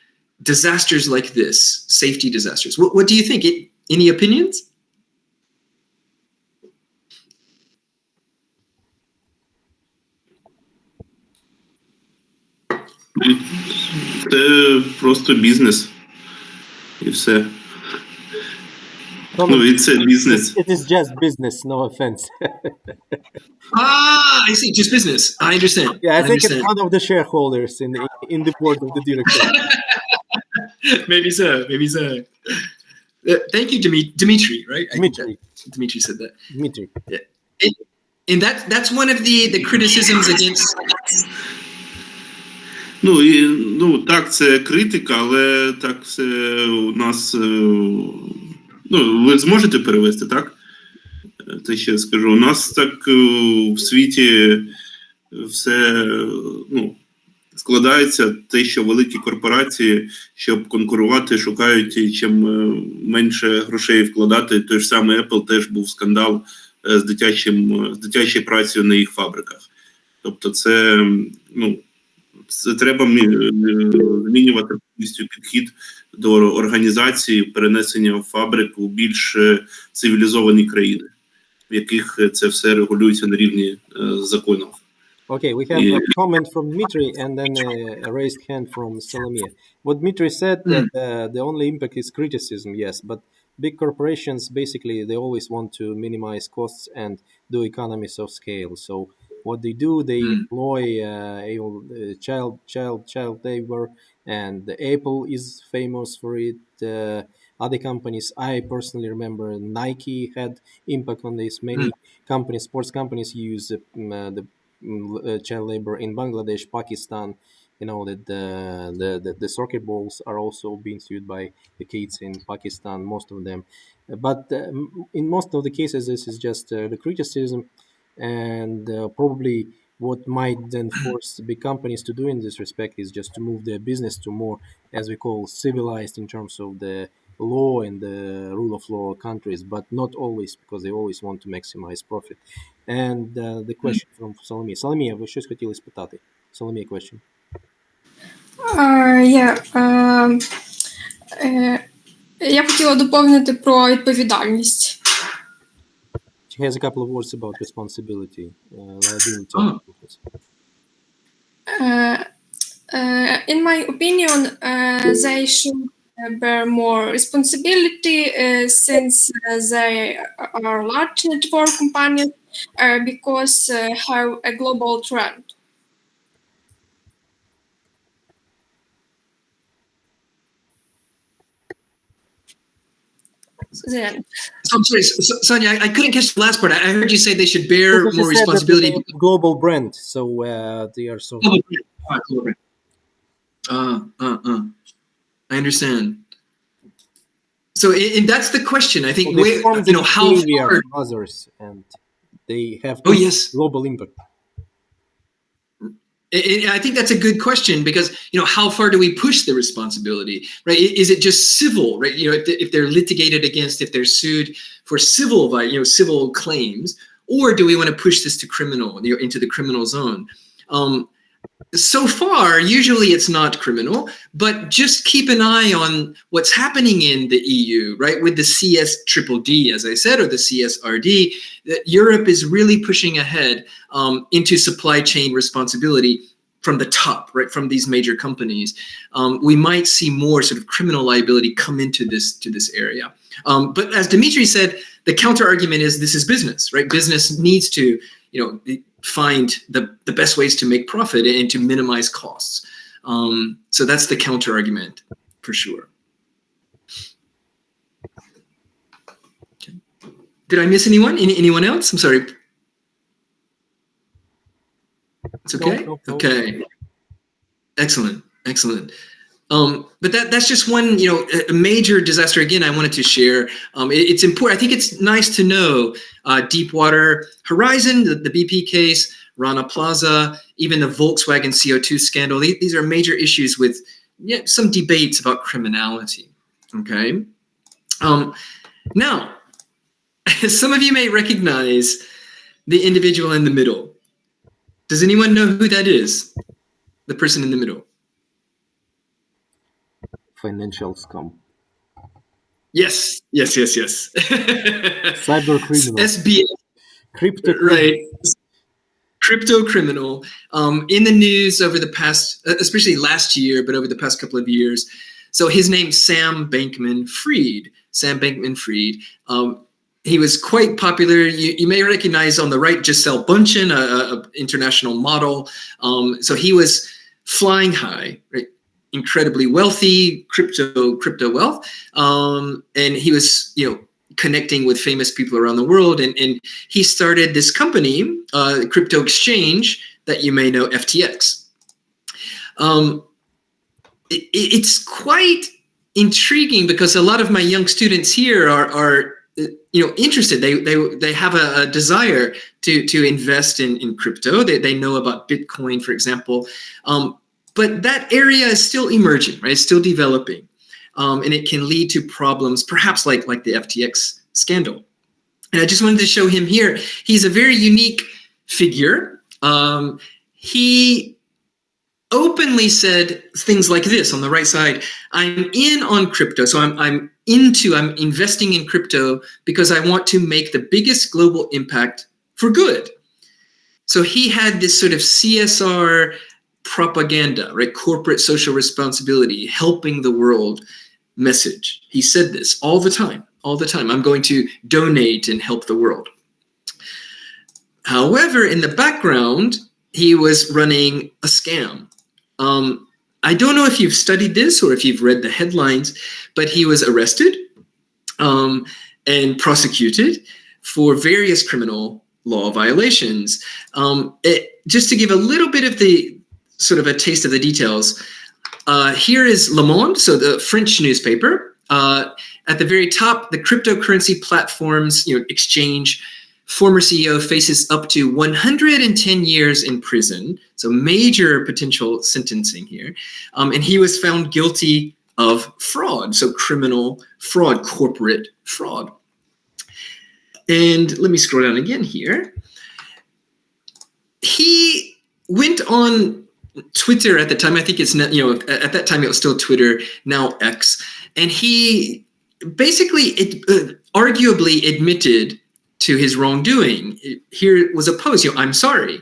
disasters like this, safety disasters. What do you think? Any opinions? Це просто бізнес. І все. Ну, і це бізнес. It is just business, no offense. I see. Just business. I understand. Yeah, I think understand. it's one of the shareholders in the board of the directors. Maybe so. Thank you, Dimitri, right? Dimitri said that. Dmitry. Yeah. And that's one of the criticisms against. Так, це критика, але так все у нас. Ви зможете перевести, так? Це ще скажу. У нас так в світі все складається те, що великі корпорації, щоб конкурувати, шукають чим менше грошей вкладати. Той ж самий Apple теж був скандал з дитячою працею на їх фабриках. Тобто це треба змінювати повністю підхід до організації, перенесення фабрик у більш цивілізовані країни, в яких це все регулюється на рівні законів. Okay, we have a comment from Dmitry and then a raised hand from Salomia. What Dmitry said, that the only impact is criticism, yes, but big corporations, basically, they always want to minimize costs and do economies of scale. So what they do, they employ child labor, and Apple is famous for it. Other companies, I personally remember Nike had impact on this. Many companies, sports companies, use the child labor in Bangladesh, Pakistan. You know that the soccer balls are also being sued by the kids in Pakistan, most of them. But in most of the cases, this is just the criticism, and probably what might then force the big companies to do in this respect is just to move their business to more, as we call, civilized in terms of the law and the rule of law countries, but not always, because they always want to maximize profit. And the question from Соломія. Соломія, ви щось хотіли спитати? Соломія, question. Я хотіла доповнити про відповідальність. She has a couple of words about responsibility, liability. In my opinion, they should bear more responsibility since they are large network companies because have a global trend. Then. So I'm sorry, Sonia, I couldn't catch the last part. I heard you say they should bear more responsibility. Global brand, so they are so. Global brand. I understand. So that's the question. I think how far others, and they have global impact. I think that's a good question because how far do we push the responsibility, right? Is it just civil, right? If they're litigated against, if they're sued for civil claims, or do we want to push this to criminal, into the criminal zone? So far, usually it's not criminal, but just keep an eye on what's happening in the EU, right? With the CSDDD, as I said, or the CSRD, that Europe is really pushing ahead into supply chain responsibility from the top, right? From these major companies. We might see more sort of criminal liability come into this area. But as Dmitry said, the counter argument is this is business, right? Business needs to, find the best ways to make profit and to minimize costs. So that's the counter argument for sure. Okay. Did I miss anyone? Anyone else? I'm sorry. It's okay? No. Okay. Excellent. But that's just one, a major disaster. Again, I wanted to share. It's important. I think it's nice to know Deepwater Horizon, the BP case, Rana Plaza, even the Volkswagen CO2 scandal. These are major issues with some debates about criminality. Okay. Now, some of you may recognize the individual in the middle. Does anyone know who that is? The person in the middle. Financial scum. Yes. Cyber criminal. SBA. Crypto. Right. Crypto criminal. In the news over the past, especially last year, but over the past couple of years. So his name's Sam Bankman-Fried. He was quite popular. You may recognize on the right Gisele Bundchen, a international model. So he was flying high, right? Incredibly wealthy, crypto wealth, and he was connecting with famous people around the world, and he started this company, crypto exchange that you may know, FTX. It's quite intriguing because a lot of my young students here are interested. They have a desire to invest in crypto. They know about Bitcoin, for example. But that area is still emerging, right? It's still developing. And it can lead to problems, perhaps like the FTX scandal. And I just wanted to show him here. He's a very unique figure. He openly said things like this on the right side. I'm in on crypto. So I'm investing in crypto because I want to make the biggest global impact for good. So he had this sort of CSR propaganda, right? Corporate social responsibility, helping the world message. He said this all the time. I'm going to donate and help the world. However, in the background, he was running a scam. I don't know if you've studied this or if you've read the headlines, but he was arrested and prosecuted for various criminal law violations. just to give a little bit of the sort of a taste of the details, here is Le Monde, so the French newspaper. At the very top, the cryptocurrency platforms, exchange. Former CEO faces up to 110 years in prison, so major potential sentencing here. And he was found guilty of fraud, so criminal fraud, corporate fraud. And let me scroll down again here. He went on Twitter at the time. I think it's not, at that time it was still Twitter, now X. And he basically arguably admitted to his wrongdoing. Here was a post, I'm sorry,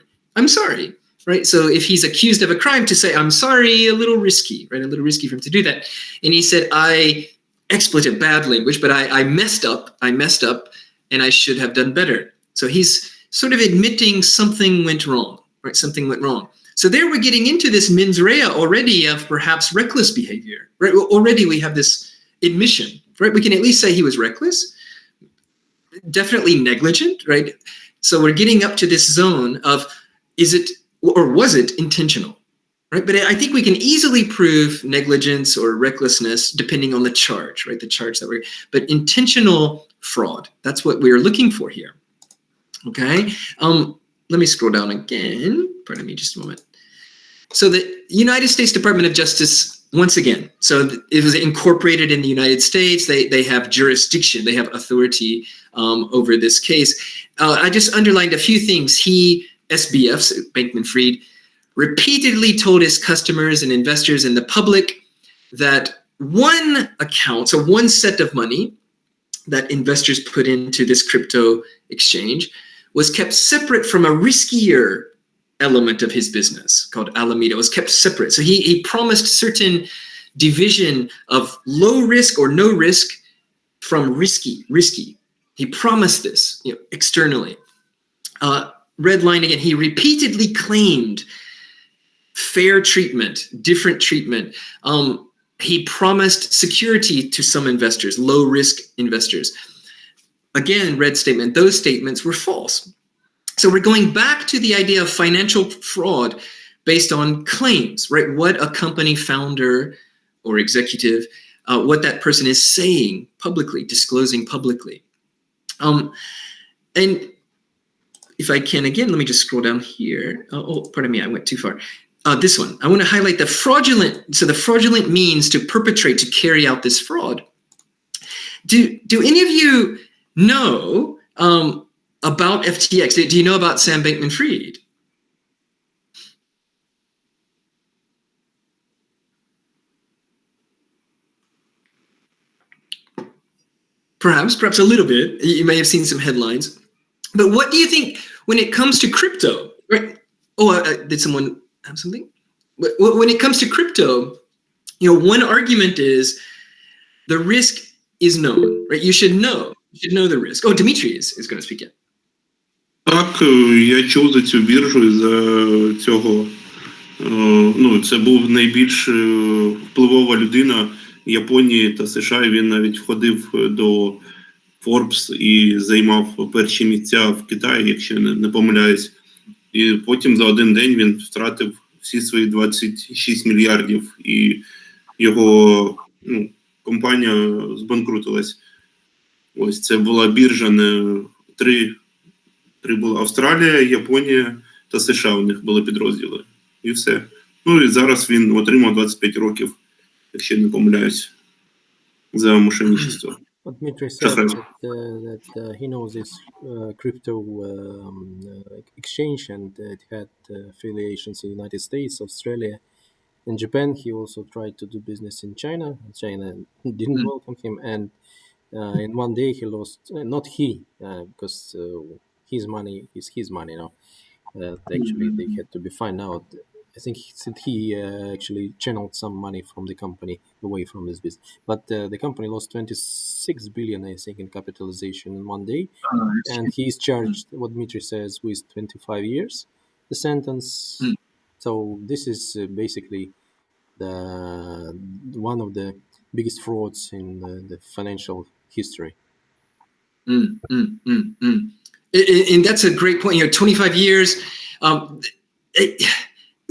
right? So if he's accused of a crime, to say I'm sorry, a little risky, right? A little risky for him to do that. And he said, expletive, bad language, but I messed up, and I should have done better. So he's sort of admitting something went wrong, right? Something went wrong. So there we're getting into this mens rea already of perhaps reckless behavior, right? Already we have this admission, right? We can at least say he was reckless, definitely negligent, right? So we're getting up to this zone of, is it or was it intentional, right? But I think we can easily prove negligence or recklessness depending on the charge, right? The charge that but intentional fraud, that's what we're looking for here. Okay. Let me scroll down again. Pardon me just a moment. So the United States Department of Justice, once again, so it was incorporated in the United States. They have jurisdiction, they have authority over this case. I just underlined a few things. SBF, Bankman-Fried, repeatedly told his customers and investors and the public that one account, so one set of money that investors put into this crypto exchange was kept separate from a riskier element of his business called Alameda. It was kept separate. So he promised certain division of low risk or no risk from risky. He promised this, externally. Red line again, he repeatedly claimed fair treatment, different treatment. He promised security to some investors, low risk investors. Again, red statement, those statements were false. So we're going back to the idea of financial fraud based on claims, right? What a company founder or executive, what that person is saying publicly, disclosing publicly. And if I can, again, let me just scroll down here. Pardon me, I went too far. This one, I want to highlight the fraudulent. So the fraudulent means to perpetrate, to carry out this fraud. Do any of you know about FTX? Do you know about Sam Bankman-Fried? Perhaps a little bit. You may have seen some headlines. But what do you think when it comes to crypto? Right? Did someone have something? When it comes to crypto, one argument is the risk is known, right? You should know the risk. Dmitry is going to speak in. Так, я чув за цю біржу і за цього. Це був найбільш впливова людина Японії та США. Він навіть входив до Forbes і займав перші місця в Китаї, якщо не помиляюсь. І потім за один день він втратив всі свої 26 мільярдів. І його компанія збанкрутилась. Ось це була біржа, три були: Австралія, Японія та США, у них були підрозділи. І все. І зараз він отримав 25 років, якщо не помиляюсь, за мошенничество. But Dmitry said that he knows this crypto exchange, and it had affiliations in the United States, Australia, and Japan. He also tried to do business in China. China didn't welcome him, and in one day he lost, not he, because his money is his money now. Actually, they had to be found out. I think he actually channeled some money from the company away from this business. But the company lost 26 billion, I think, in capitalization in one day. And he's charged, what Dmitry says, with 25 years, the sentence. So this is basically one of the biggest frauds in the financial history. And that's a great point. 25 years.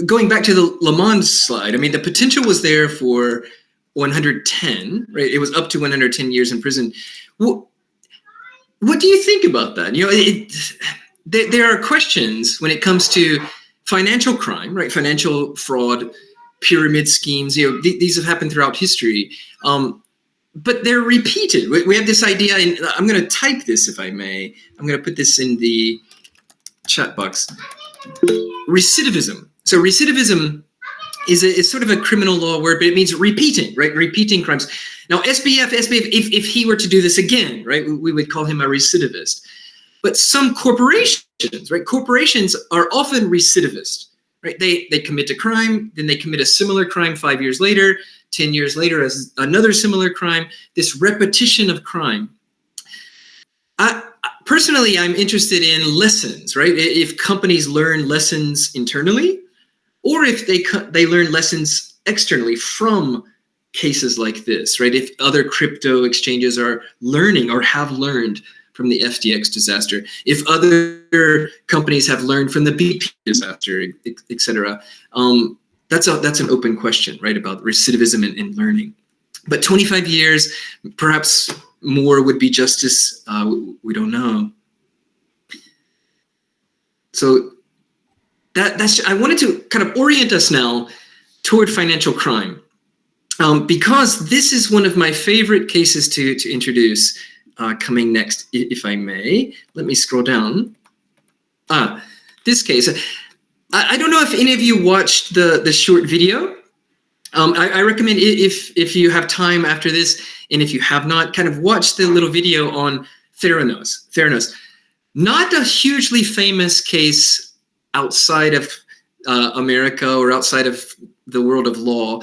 going back to the Le Mans slide, I mean, the potential was there for 110, right? It was up to 110 years in prison. What do you think about that? You know, there are questions when it comes to financial crime, right? Financial fraud, pyramid schemes. You know, these have happened throughout history, but they're repeated. We have this idea, and I'm going to type this if I may. I'm going to put this in the chat box. Recidivism. So recidivism is sort of a criminal law word, but it means repeating, right? Repeating crimes. Now, SBF, if he were to do this again, right, we would call him a recidivist. But some corporations, right? Corporations are often recidivist, right? They commit a crime, then they commit a similar crime 5 years later, 10 years later as another similar crime, this repetition of crime. Personally, I'm interested in lessons, right? If companies learn lessons internally, or if they learn lessons externally from cases like this, right? If other crypto exchanges are learning or have learned from the FTX disaster, if other companies have learned from the BP disaster, et cetera. That's an open question, right, about recidivism and learning. But 25 years, perhaps more would be justice. We don't know. So that's. I wanted to kind of orient us now toward financial crime, because this is one of my favorite cases to introduce. Coming next, if I may. Let me scroll down. This case. I don't know if any of you watched the short video. I recommend if you have time after this, and if you have not, kind of watch the little video on Theranos. Theranos, not a hugely famous case outside of America or outside of the world of law.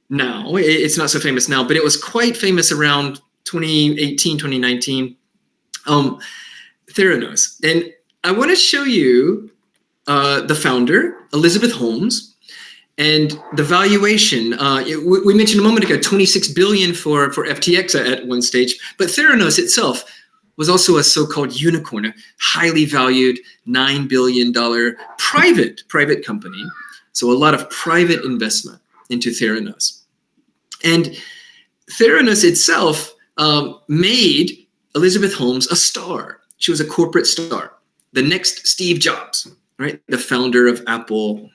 Now, it's not so famous now, but it was quite famous around 2018, 2019. Theranos. And I want to show you the founder, Elizabeth Holmes, and the valuation. We mentioned a moment ago, 26 billion for FTX at one stage, but Theranos itself was also a so-called unicorn, a highly valued $9 billion private company. So a lot of private investment into Theranos. And Theranos itself made Elizabeth Holmes a star. She was a corporate star. The next Steve Jobs, right? The founder of Apple,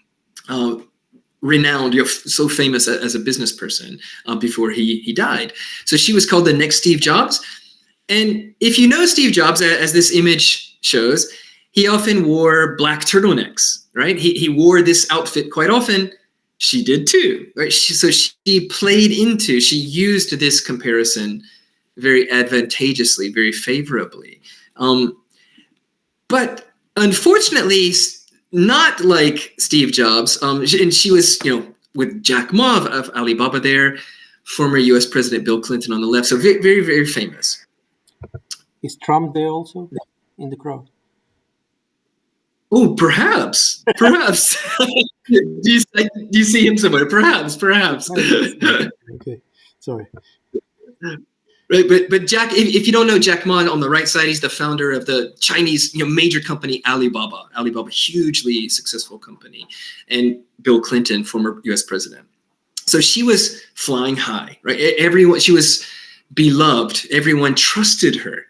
renowned, so famous as a business person before he died. So she was called the next Steve Jobs. And if you know Steve Jobs, as this image shows, he often wore black turtlenecks, right? He wore this outfit quite often. She did too, right? So she used this comparison very advantageously, very favorably. But unfortunately, not like Steve Jobs. And she was, with Jack Ma of Alibaba there, former US President Bill Clinton on the left. So very, very, very famous. Is Trump there also in the crowd? Oh, perhaps. do you see him somewhere? Perhaps. Okay, sorry. Right, but Jack, if you don't know Jack Ma on the right side, he's the founder of the Chinese major company Alibaba. Alibaba, hugely successful company, and Bill Clinton, former U.S. president. So she was flying high, right? She was beloved. Everyone trusted her.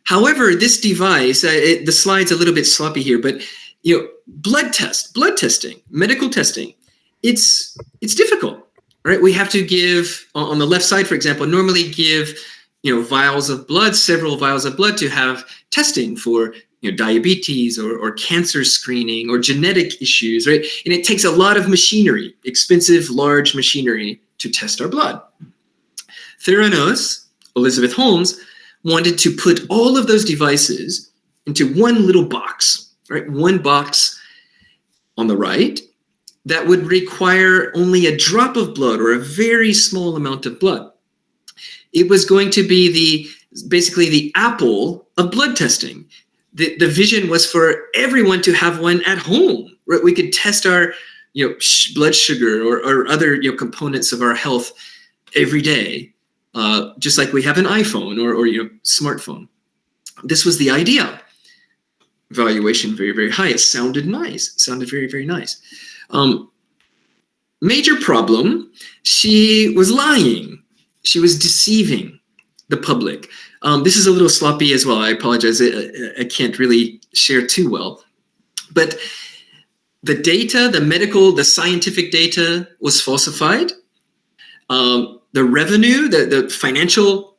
However, this device, the slide's a little bit sloppy here, but blood testing, medical testing, it's difficult. Right, we have to give on the left side, for example, normally give vials of blood, several vials of blood to have testing for diabetes or cancer screening or genetic issues, right? And it takes a lot of machinery, expensive, large machinery to test our blood. Theranos, Elizabeth Holmes, wanted to put all of those devices into one little box, right? One box on the right that would require only a drop of blood or a very small amount of blood. It was going to be basically the Apple of blood testing. The vision was for everyone to have one at home, right? We could test our blood sugar or other components of our health every day, just like we have an iPhone or smartphone. This was the idea. valuation very, very high. It sounded nice. It sounded very, very nice. Major problem, she was lying. She was deceiving the public. This is a little sloppy as well. I apologize. I can't really share too well. But the data, the medical, the scientific data was falsified. The revenue, the financial,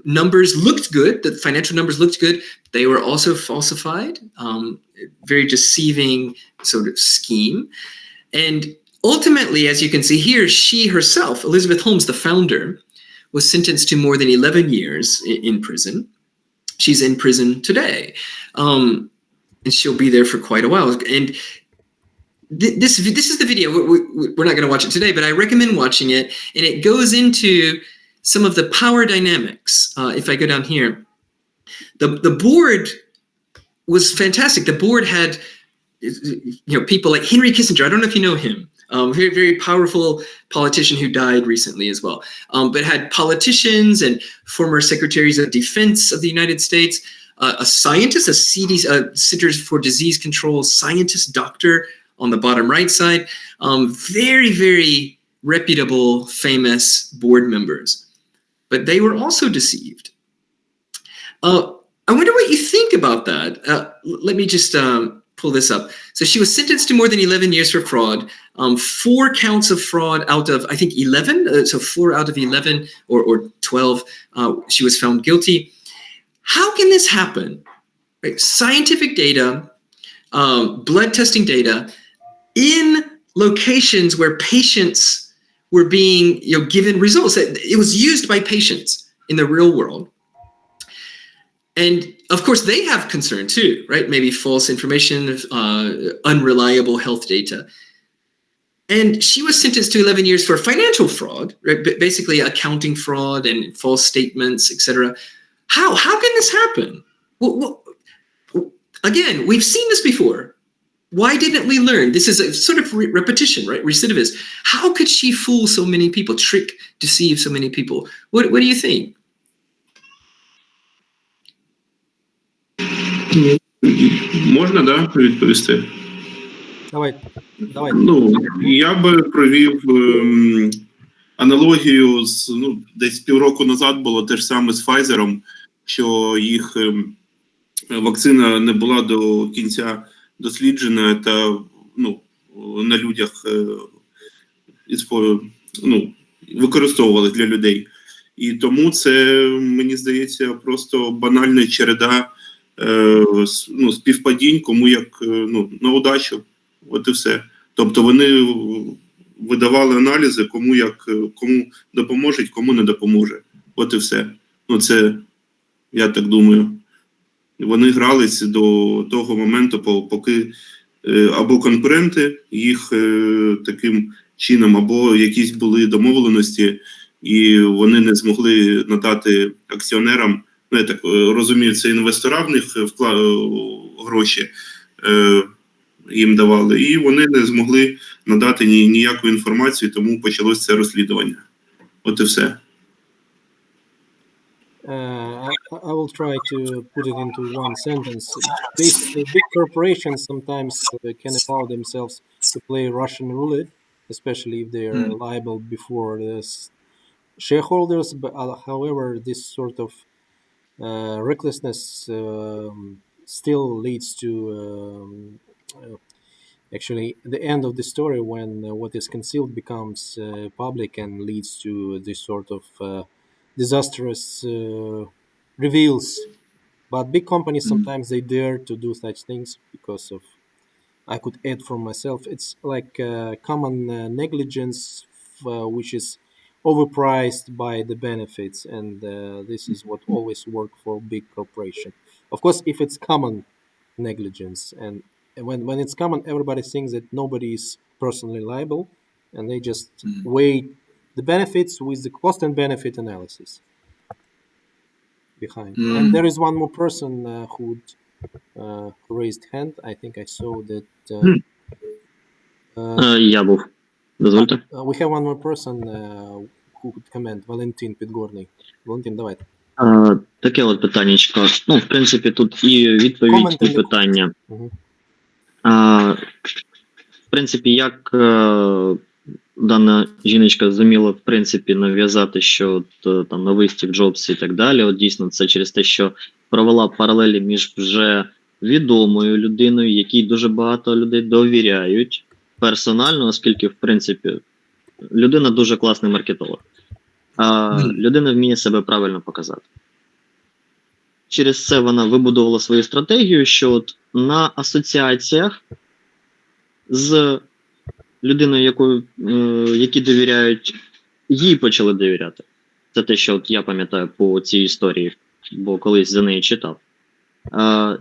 numbers looked good. The financial numbers looked good. They were also falsified. Very deceiving sort of scheme. And ultimately, as you can see here, she herself, Elizabeth Holmes, the founder, was sentenced to more than 11 years in prison. She's in prison today. And she'll be there for quite a while. And this is the video. We're not going to watch it today, but I recommend watching it. And it goes into some of the power dynamics. If I go down here, the board was fantastic. The board had people like Henry Kissinger. I don't know if you know him. Very, very powerful politician who died recently as well. But had politicians and former secretaries of defense of the United States, a scientist, a Centers for Disease Control scientist, doctor on the bottom right side. Very, very reputable, famous board members. But they were also deceived. I wonder what you think about that. Let me just pull this up. So she was sentenced to more than 11 years for fraud. 4 counts of fraud out of, I think, 11. So 4 out of 11 or 12, she was found guilty. How can this happen? Right? Scientific data, blood testing data in locations where patients were being given results. It was used by patients in the real world. And of course, they have concern too, right? Maybe false information, unreliable health data. And she was sentenced to 11 years for financial fraud, right? Basically accounting fraud and false statements, etc. How can this happen? Well, again, we've seen this before. Why didn't we learn? This is a sort of repetition, right? Recidivist. How could she fool so many people, deceive so many people? What do you think? Можна, да, відповісти? Давай. Я би провів аналогію з, десь півроку назад було те ж саме з Pfizer'ом, що їх вакцина не була до кінця досліджена та, на людях використовувалась для людей. І тому це, мені здається, просто банальна череда співпадінь, кому як на удачу. От і все. Тобто вони видавали аналізи, кому допоможе, кому не допоможе. От і все. Це, я так думаю. Вони гралися до того моменту, поки або конкуренти їх таким чином, або якісь були домовленості, і вони не змогли надати акціонерам, я так розумію, це інвестора в них гроші їм давали, і вони не змогли надати ніяку інформацію, тому почалося це розслідування. От і все. I will try to put it into one sentence. Basically, big corporations sometimes can allow themselves to play Russian roulette, especially if they are liable before the shareholders. But however, this sort of recklessness still leads to actually the end of the story when what is concealed becomes public and leads to this sort of disastrous reveals. But big companies sometimes they dare to do such things because of, I could add from myself, it's like common negligence which is overpriced by the benefits, and this is what always work for big corporation. Of course, if it's common negligence, and when it's common, everybody thinks that nobody is personally liable, and they just weigh the benefits with the cost and benefit analysis behind. And there is one more person who raised hand. I think I saw that. Я був. Дозвольте. We have one more person who could comment. Valentin Підгорний. Valentin, давай. Таке от питаннячко. Ну, в принципі, тут і відповідь, Comment і on the питання. Мгм. В принципі, як дана жіночка зуміла, в принципі, нав'язати, що от, там новий Стів Джобс і так далі. От дійсно, це через те, що провела паралелі між вже відомою людиною, якій дуже багато людей довіряють персонально, оскільки, в принципі, людина дуже класний маркетолог. Людина вміє себе правильно показати. Через це вона вибудувала свою стратегію, що от на асоціаціях з людиною, які довіряють, їй почали довіряти. Це те, що от я пам'ятаю по цій історії, бо колись за неї читав.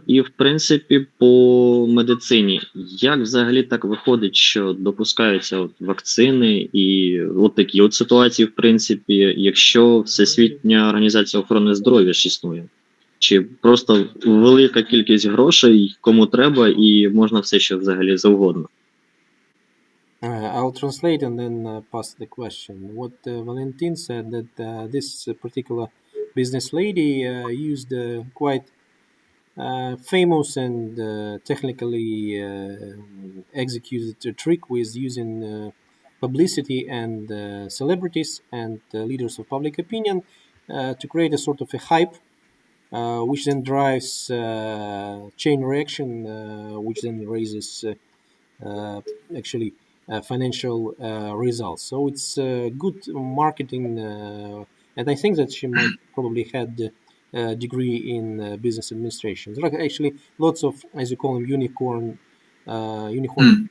І, в принципі, по медицині. Як взагалі так виходить, що допускаються от вакцини і от такі от ситуації, в принципі, якщо Всесвітня організація охорони здоров'я ж існує? Чи просто велика кількість грошей, кому треба, і можна все, що взагалі завгодно? I'll translate and then pass the question. What Valentin said that this particular business lady used quite famous and technically executed a trick with using publicity and celebrities and leaders of public opinion to create a sort of a hype, which then drives chain reaction, which then raises actually financial results. So it's good marketing, and I think that she might probably had a degree in business administration. There are actually lots of, as you call them, unicorn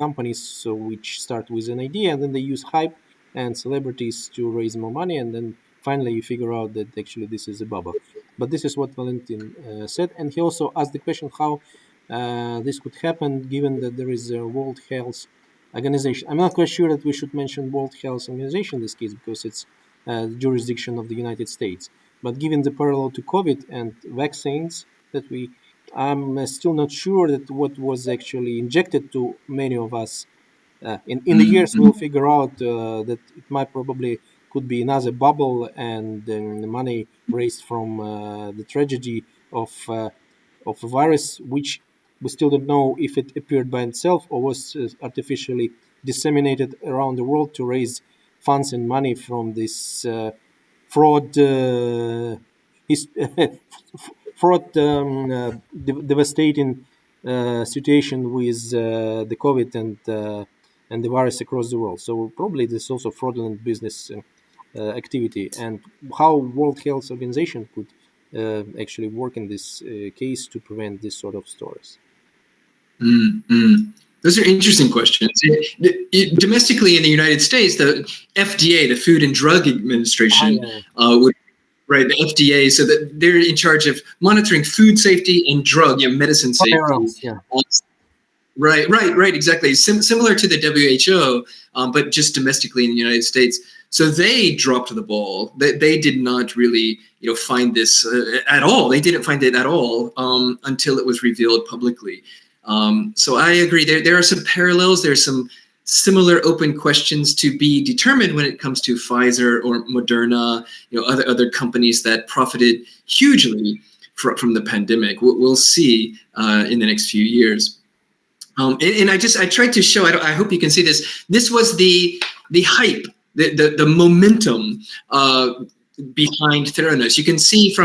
companies, so which start with an idea and then they use hype and celebrities to raise more money, and then finally you figure out that actually this is a bubble. But this is what Valentin said, and he also asked the question how this could happen given that there is a World Health Organization. I'm not quite sure that we should mention World Health Organization in this case because it's the jurisdiction of the United States. But given the parallel to COVID and vaccines that I'm still not sure that what was actually injected to many of us. In the years, we'll figure out that it might probably could be another bubble and the money raised from the tragedy of a virus, which we still don't know if it appeared by itself or was artificially disseminated around the world to raise funds and money from this fraud devastating situation with the COVID and the virus across the world. So probably this is also fraudulent business activity, and how World Health Organization could actually work in this case to prevent this sort of stories. Those are interesting questions. Domestically in the United States, the FDA, the Food and Drug Administration, would, right, the FDA, so that they're in charge of monitoring food safety and drug, medicine safety. Right, exactly. Similar to the WHO, but just domestically in the United States. So they dropped the ball. They did not really, find this at all. They didn't find it at all until it was revealed publicly. So I agree. There are some parallels. There's some similar open questions to be determined when it comes to Pfizer or Moderna, other companies that profited hugely from the pandemic. We'll see in the next few years. And I tried to show. I hope you can see this. This was the hype, the momentum behind Theranos. You can see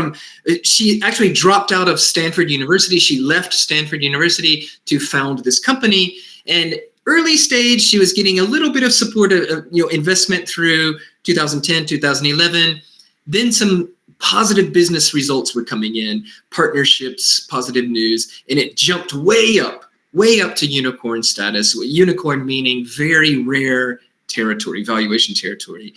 she actually dropped out of Stanford University. She left Stanford University to found this company. And early stage, she was getting a little bit of support, investment through 2010, 2011. Then some positive business results were coming in, partnerships, positive news, and it jumped way up to unicorn status. Unicorn meaning very rare territory, valuation territory,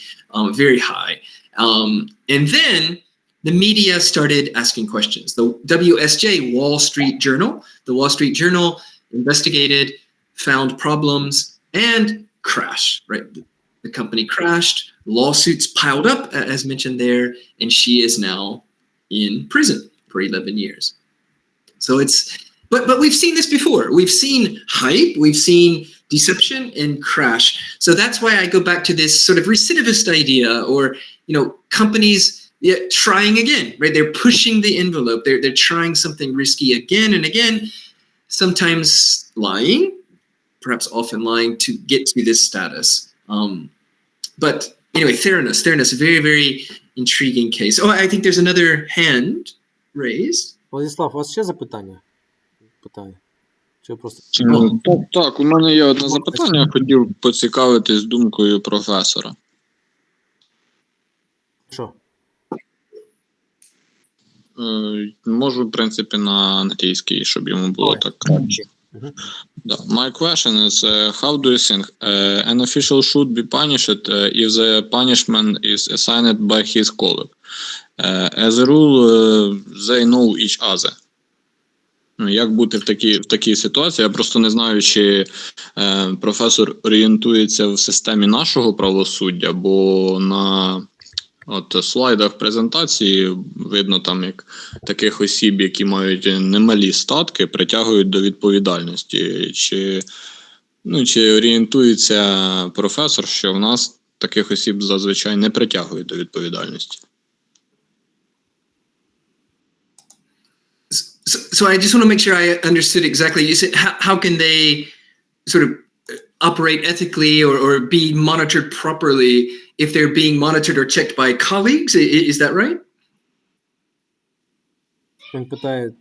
very high. And then the media started asking questions. The WSJ, Wall Street Journal, the Wall Street Journal investigated, found problems, and crashed, right? The company crashed, lawsuits piled up, as mentioned there, and she is now in prison for 11 years. So but we've seen this before. We've seen hype, we've seen deception and crash. So that's why I go back to this sort of recidivist idea, or companies trying again, right? They're pushing the envelope. They're trying something risky again and again, sometimes lying, perhaps often lying to get to this status. But anyway, Theranos, very, very intriguing case. Oh, I think there's another hand raised. Владислав, у вас ще запитання? Питання? Чи просто... Так, у мене є одне запитання, хотів поцікавитись думкою професора. Що? Можу, в принципі, на англійській, щоб йому було так краще. My question is, how do you think an official should be punished if the punishment is assigned by his colleague? As a rule, they know each other. Як бути в такій ситуації? Я просто не знаю, чи професор орієнтується в системі нашого правосуддя, бо на слайдах презентації видно там, як таких осіб, які мають немалі статки, притягують до відповідальності. Чи орієнтується професор, що в нас таких осіб зазвичай не притягують до відповідальності? So I just want to make sure I understood exactly. You said how can they sort of operate ethically or be monitored properly if they're being monitored or checked by colleagues? Is that right? Він питає,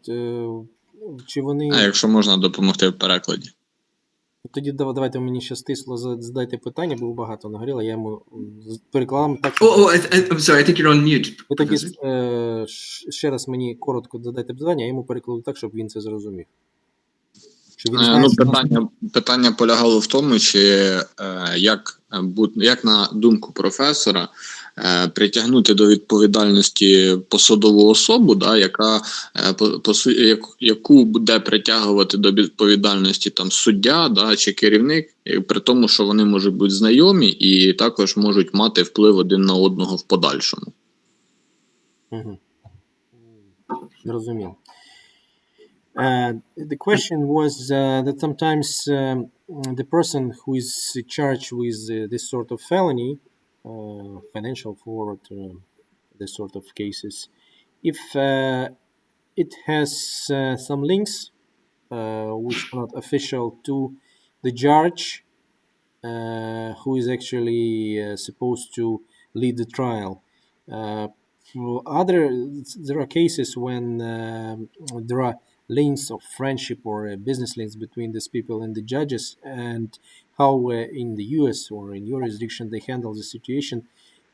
чи вони... А якщо можна допомогти в перекладі? Тоді давайте мені ще стисло задайте питання, бо багато нагоріло, я йому перекладам так, I'm sorry, I think you're on mute. Ви тоді ще раз мені коротко задайте питання, я йому перекладу так, щоб він це зрозумів. Питання полягало в тому, чи як на думку професора притягнути до відповідальності посадову особу, яку буде притягувати до відповідальності там суддя, чи керівник, при тому, що вони можуть бути знайомі і також можуть мати вплив один на одного в подальшому. Зрозумів. The question was that sometimes the person who is charged with this sort of felony, financial fraud, this sort of cases, if it has some links which are not official to the judge who is actually supposed to lead the trial. There are cases when there are links of friendship or business links between these people and the judges, and how in the US or in your jurisdiction they handle the situation,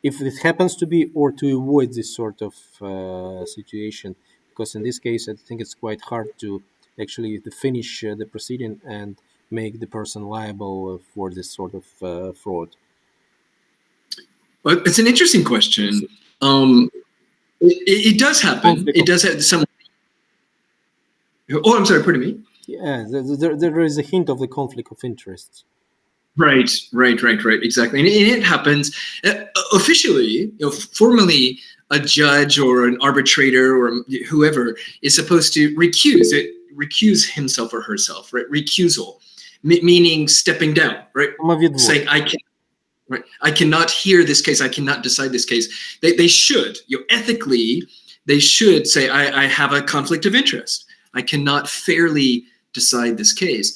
if it happens to be, or to avoid this sort of situation, because in this case I think it's quite hard to actually finish the proceeding and make the person liable for this sort of fraud. Well, it's an interesting question. It does happen. It does have some. Oh, I'm sorry, pardon me? Yeah, there is a hint of the conflict of interests. Right, exactly. And it happens officially, formally, a judge or an arbitrator or whoever is supposed to recuse himself or herself, right? Recusal, meaning stepping down, right? Saying, I cannot hear this case, I cannot decide this case. They should, ethically, they should say, I have a conflict of interest. I cannot fairly decide this case.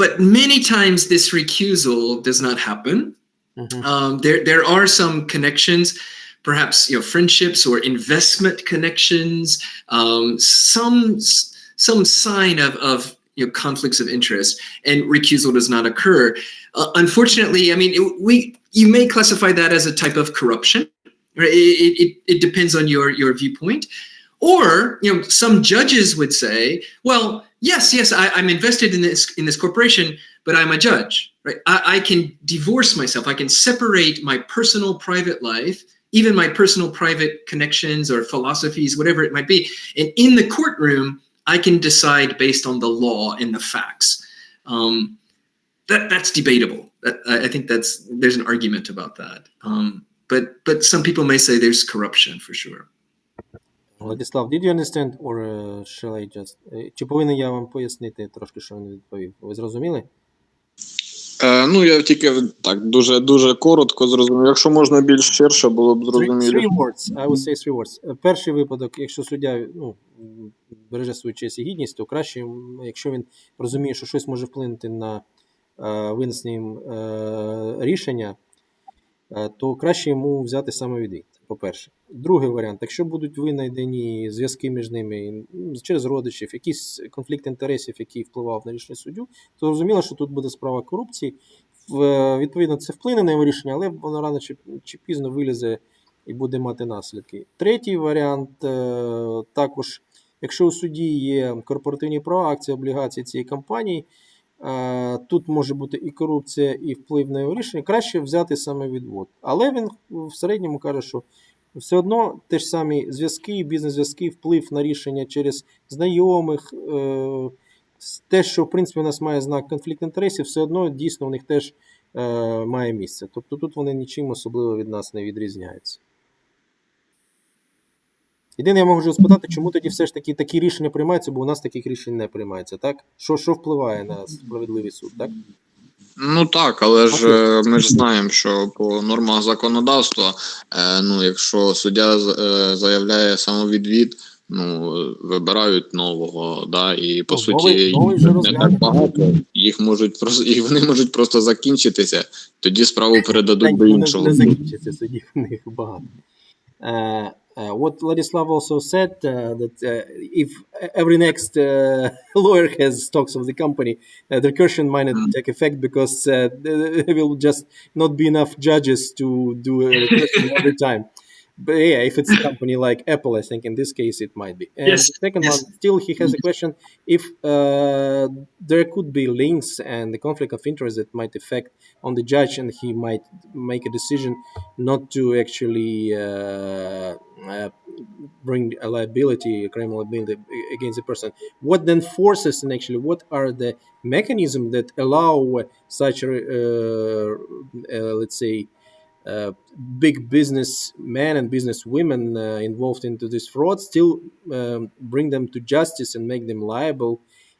But many times this recusal does not happen. There are some connections, perhaps friendships or investment connections, some sign of conflicts of interest, and recusal does not occur. Unfortunately, I mean, you may classify that as a type of corruption. Right? It depends on your viewpoint. Or, some judges would say, well, yes, I'm invested in this corporation, but I'm a judge, right? I can divorce myself. I can separate my personal private life, even my personal private connections or philosophies, whatever it might be. And in the courtroom, I can decide based on the law and the facts. That's debatable. I think there's an argument about that. But some people may say there's corruption for sure. Владислав, did you understand, or shall I just... Чи повинен я вам пояснити трошки, що він відповів? Ви зрозуміли? Ну, я тільки так дуже коротко зрозумів. Якщо можна більш ширше, було б зрозуміло. Three words. I would say three words. Перший випадок, якщо суддя береже свою честь і гідність, то краще, якщо він розуміє, що щось може вплинути на винесення їм рішення, то краще йому взяти самовідвід, по-перше. Другий варіант, якщо будуть винайдені зв'язки між ними через родичів, якийсь конфлікт інтересів, який впливав на рішення суддю, то зрозуміло, що тут буде справа корупції. Відповідно, це вплине на його рішення, але воно рано чи пізно вилізе і буде мати наслідки. Третій варіант, також, якщо у судді є корпоративні права, акції, облігації цієї компанії, тут може бути і корупція, і вплив на його рішення, краще взяти саме відвод. Але він в середньому каже, що все одно те ж самі зв'язки, бізнес-зв'язки, вплив на рішення через знайомих, те, що в принципі у нас має знак конфлікт інтересів, все одно дійсно у них теж має місце. Тобто тут вони нічим особливо від нас не відрізняються. Єдине, я можу спитати, чому тоді все ж таки такі рішення приймаються, бо у нас таких рішень не приймається, так? Що впливає на справедливий суд, так? Ну так, але ж ми ж знаємо, що по нормах законодавства, якщо суддя заявляє самовідвід, вибирають нового, да, і по суті їх не так багато, вони можуть просто закінчитися, тоді справу передадуть до іншого. Не закінчиться, судді в них багато. What Vladislav also said, that if every next lawyer has stocks of the company, the recursion might not take effect because there will just not be enough judges to do a recursion every time. But yeah, if it's a company like Apple, I think in this case it might be. And the second one, still he has a question, if there could be links and the conflict of interest that might affect on the judge and he might make a decision not to actually bring a liability, a criminal liability against the person. What then forces and actually what are the mechanisms that allow such, let's say, big businessmen and businesswomen involved into this fraud still bring them to justice and make them liable,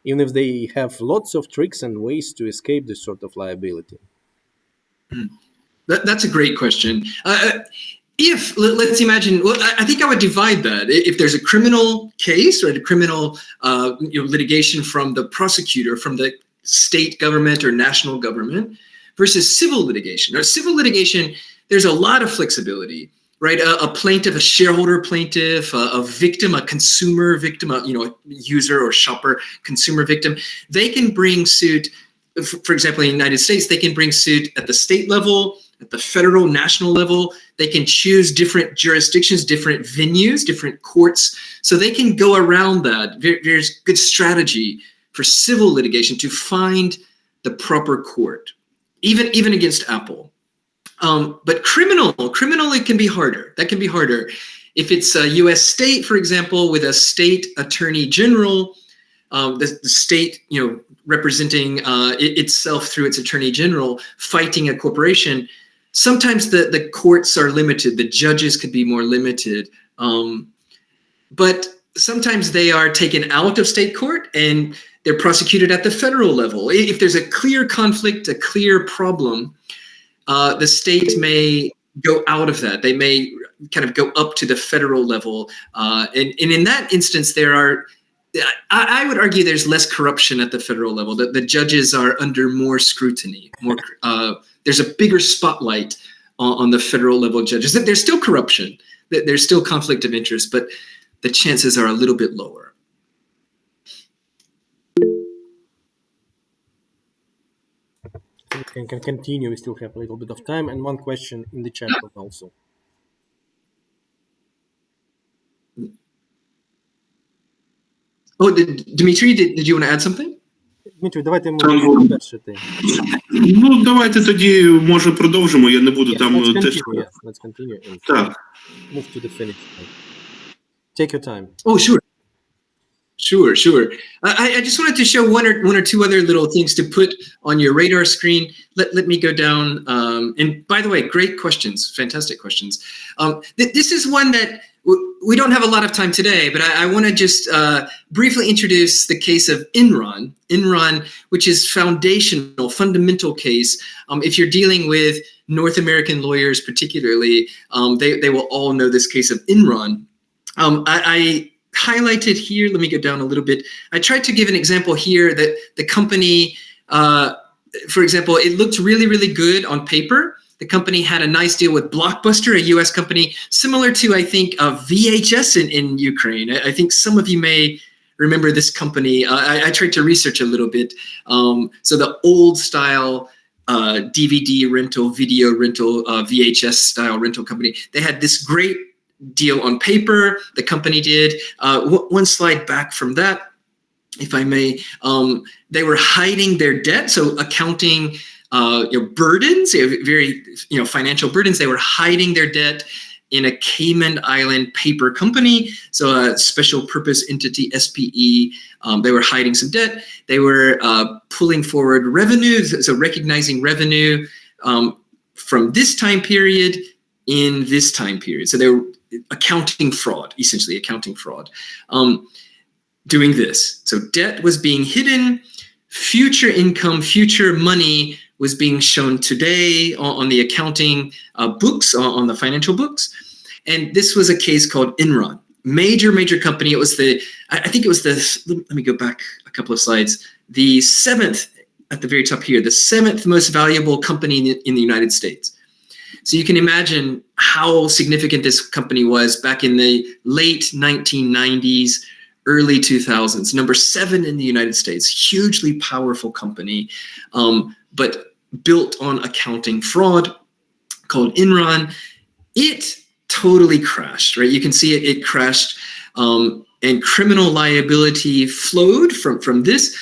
even if they have lots of tricks and ways to escape this sort of liability? That's a great question. If, let's imagine, well, I think I would divide that. If there's a criminal case or a criminal litigation from the prosecutor, from the state government or national government, versus civil litigation. Or civil litigation, there's a lot of flexibility, right? A plaintiff, a shareholder plaintiff, a victim, a consumer victim, a user or shopper, consumer victim, they can bring suit. For example, in the United States, they can bring suit at the state level, at the federal, national level. They can choose different jurisdictions, different venues, different courts. So they can go around that. There's good strategy for civil litigation to find the proper court, even against Apple. But criminal, it can be harder. That can be harder. If it's a U.S. state, for example, with a state attorney general, the state, representing itself through its attorney general, fighting a corporation, sometimes the courts are limited. The judges could be more limited. But sometimes they are taken out of state court and they're prosecuted at the federal level. If there's a clear conflict, a clear problem, the state may go out of that. They may kind of go up to the federal level. And in that instance, I would argue there's less corruption at the federal level. The judges are under more scrutiny. There's a bigger spotlight on the federal level judges. There's still corruption. There's still conflict of interest, but the chances are a little bit lower. We can continue. We still have a little bit of time, and one question in the chat also. Oh, Dmitry, did you want to add something? Дмитрий, давайте ми завершити. Давайте тоді, може, продовжимо, я не буду там... Let's continue. Так. Move to the finish. Take your time. Oh, sure. Sure. I just wanted to show one or two other little things to put on your radar screen. Let me go down. And by the way, great questions, fantastic questions. This is one that we don't have a lot of time today, but I want to just briefly introduce the case of Enron. Enron, which is fundamental case. If you're dealing with North American lawyers particularly, they will all know this case of Enron. I highlighted here, let me go down a little bit. I tried to give an example here that the company, for example, it looked really, really good on paper. The company had a nice deal with Blockbuster, a US company, similar to, I think, VHS in Ukraine. I think some of you may remember this company. I tried to research a little bit. So the old style DVD rental, video rental, VHS style rental company, they had this great deal on paper, the company did. One slide back from that, if I may, they were hiding their debt, so accounting burdens, very financial burdens. They were hiding their debt in a Cayman Island paper company, so a special purpose entity, SPE. They were hiding some debt. They were pulling forward revenue, so recognizing revenue from this time period in this time period. So they were accounting fraud, essentially accounting fraud. Doing this. So debt was being hidden, future income, future money was being shown today on the accounting books, on the financial books. And this was a case called Enron. Major company. It was I think it was let me go back a couple of slides. The seventh, at the very top here, the seventh most valuable company in the United States. So you can imagine how significant this company was back in the late 1990s, early 2000s. Number 7 in the United States, hugely powerful company, but built on accounting fraud, called Enron. It totally crashed, right? You can see it crashed, and criminal liability flowed from this.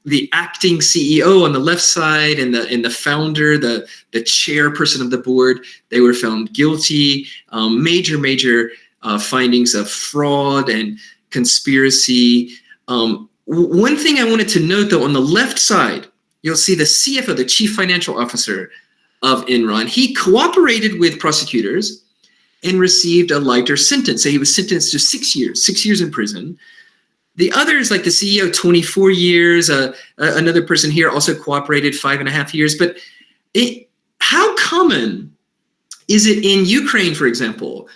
The acting CEO on the left side and the founder, the chairperson of the board, they were found guilty. Major findings of fraud and conspiracy. One thing I wanted to note, though, on the left side, you'll see the CFO, the chief financial officer of Enron. He cooperated with prosecutors and received a lighter sentence. So he was sentenced to 6 years in prison. The others, like the CEO, 24 years. Another person here also cooperated 5.5 years. But how common is it in Ukraine, for example,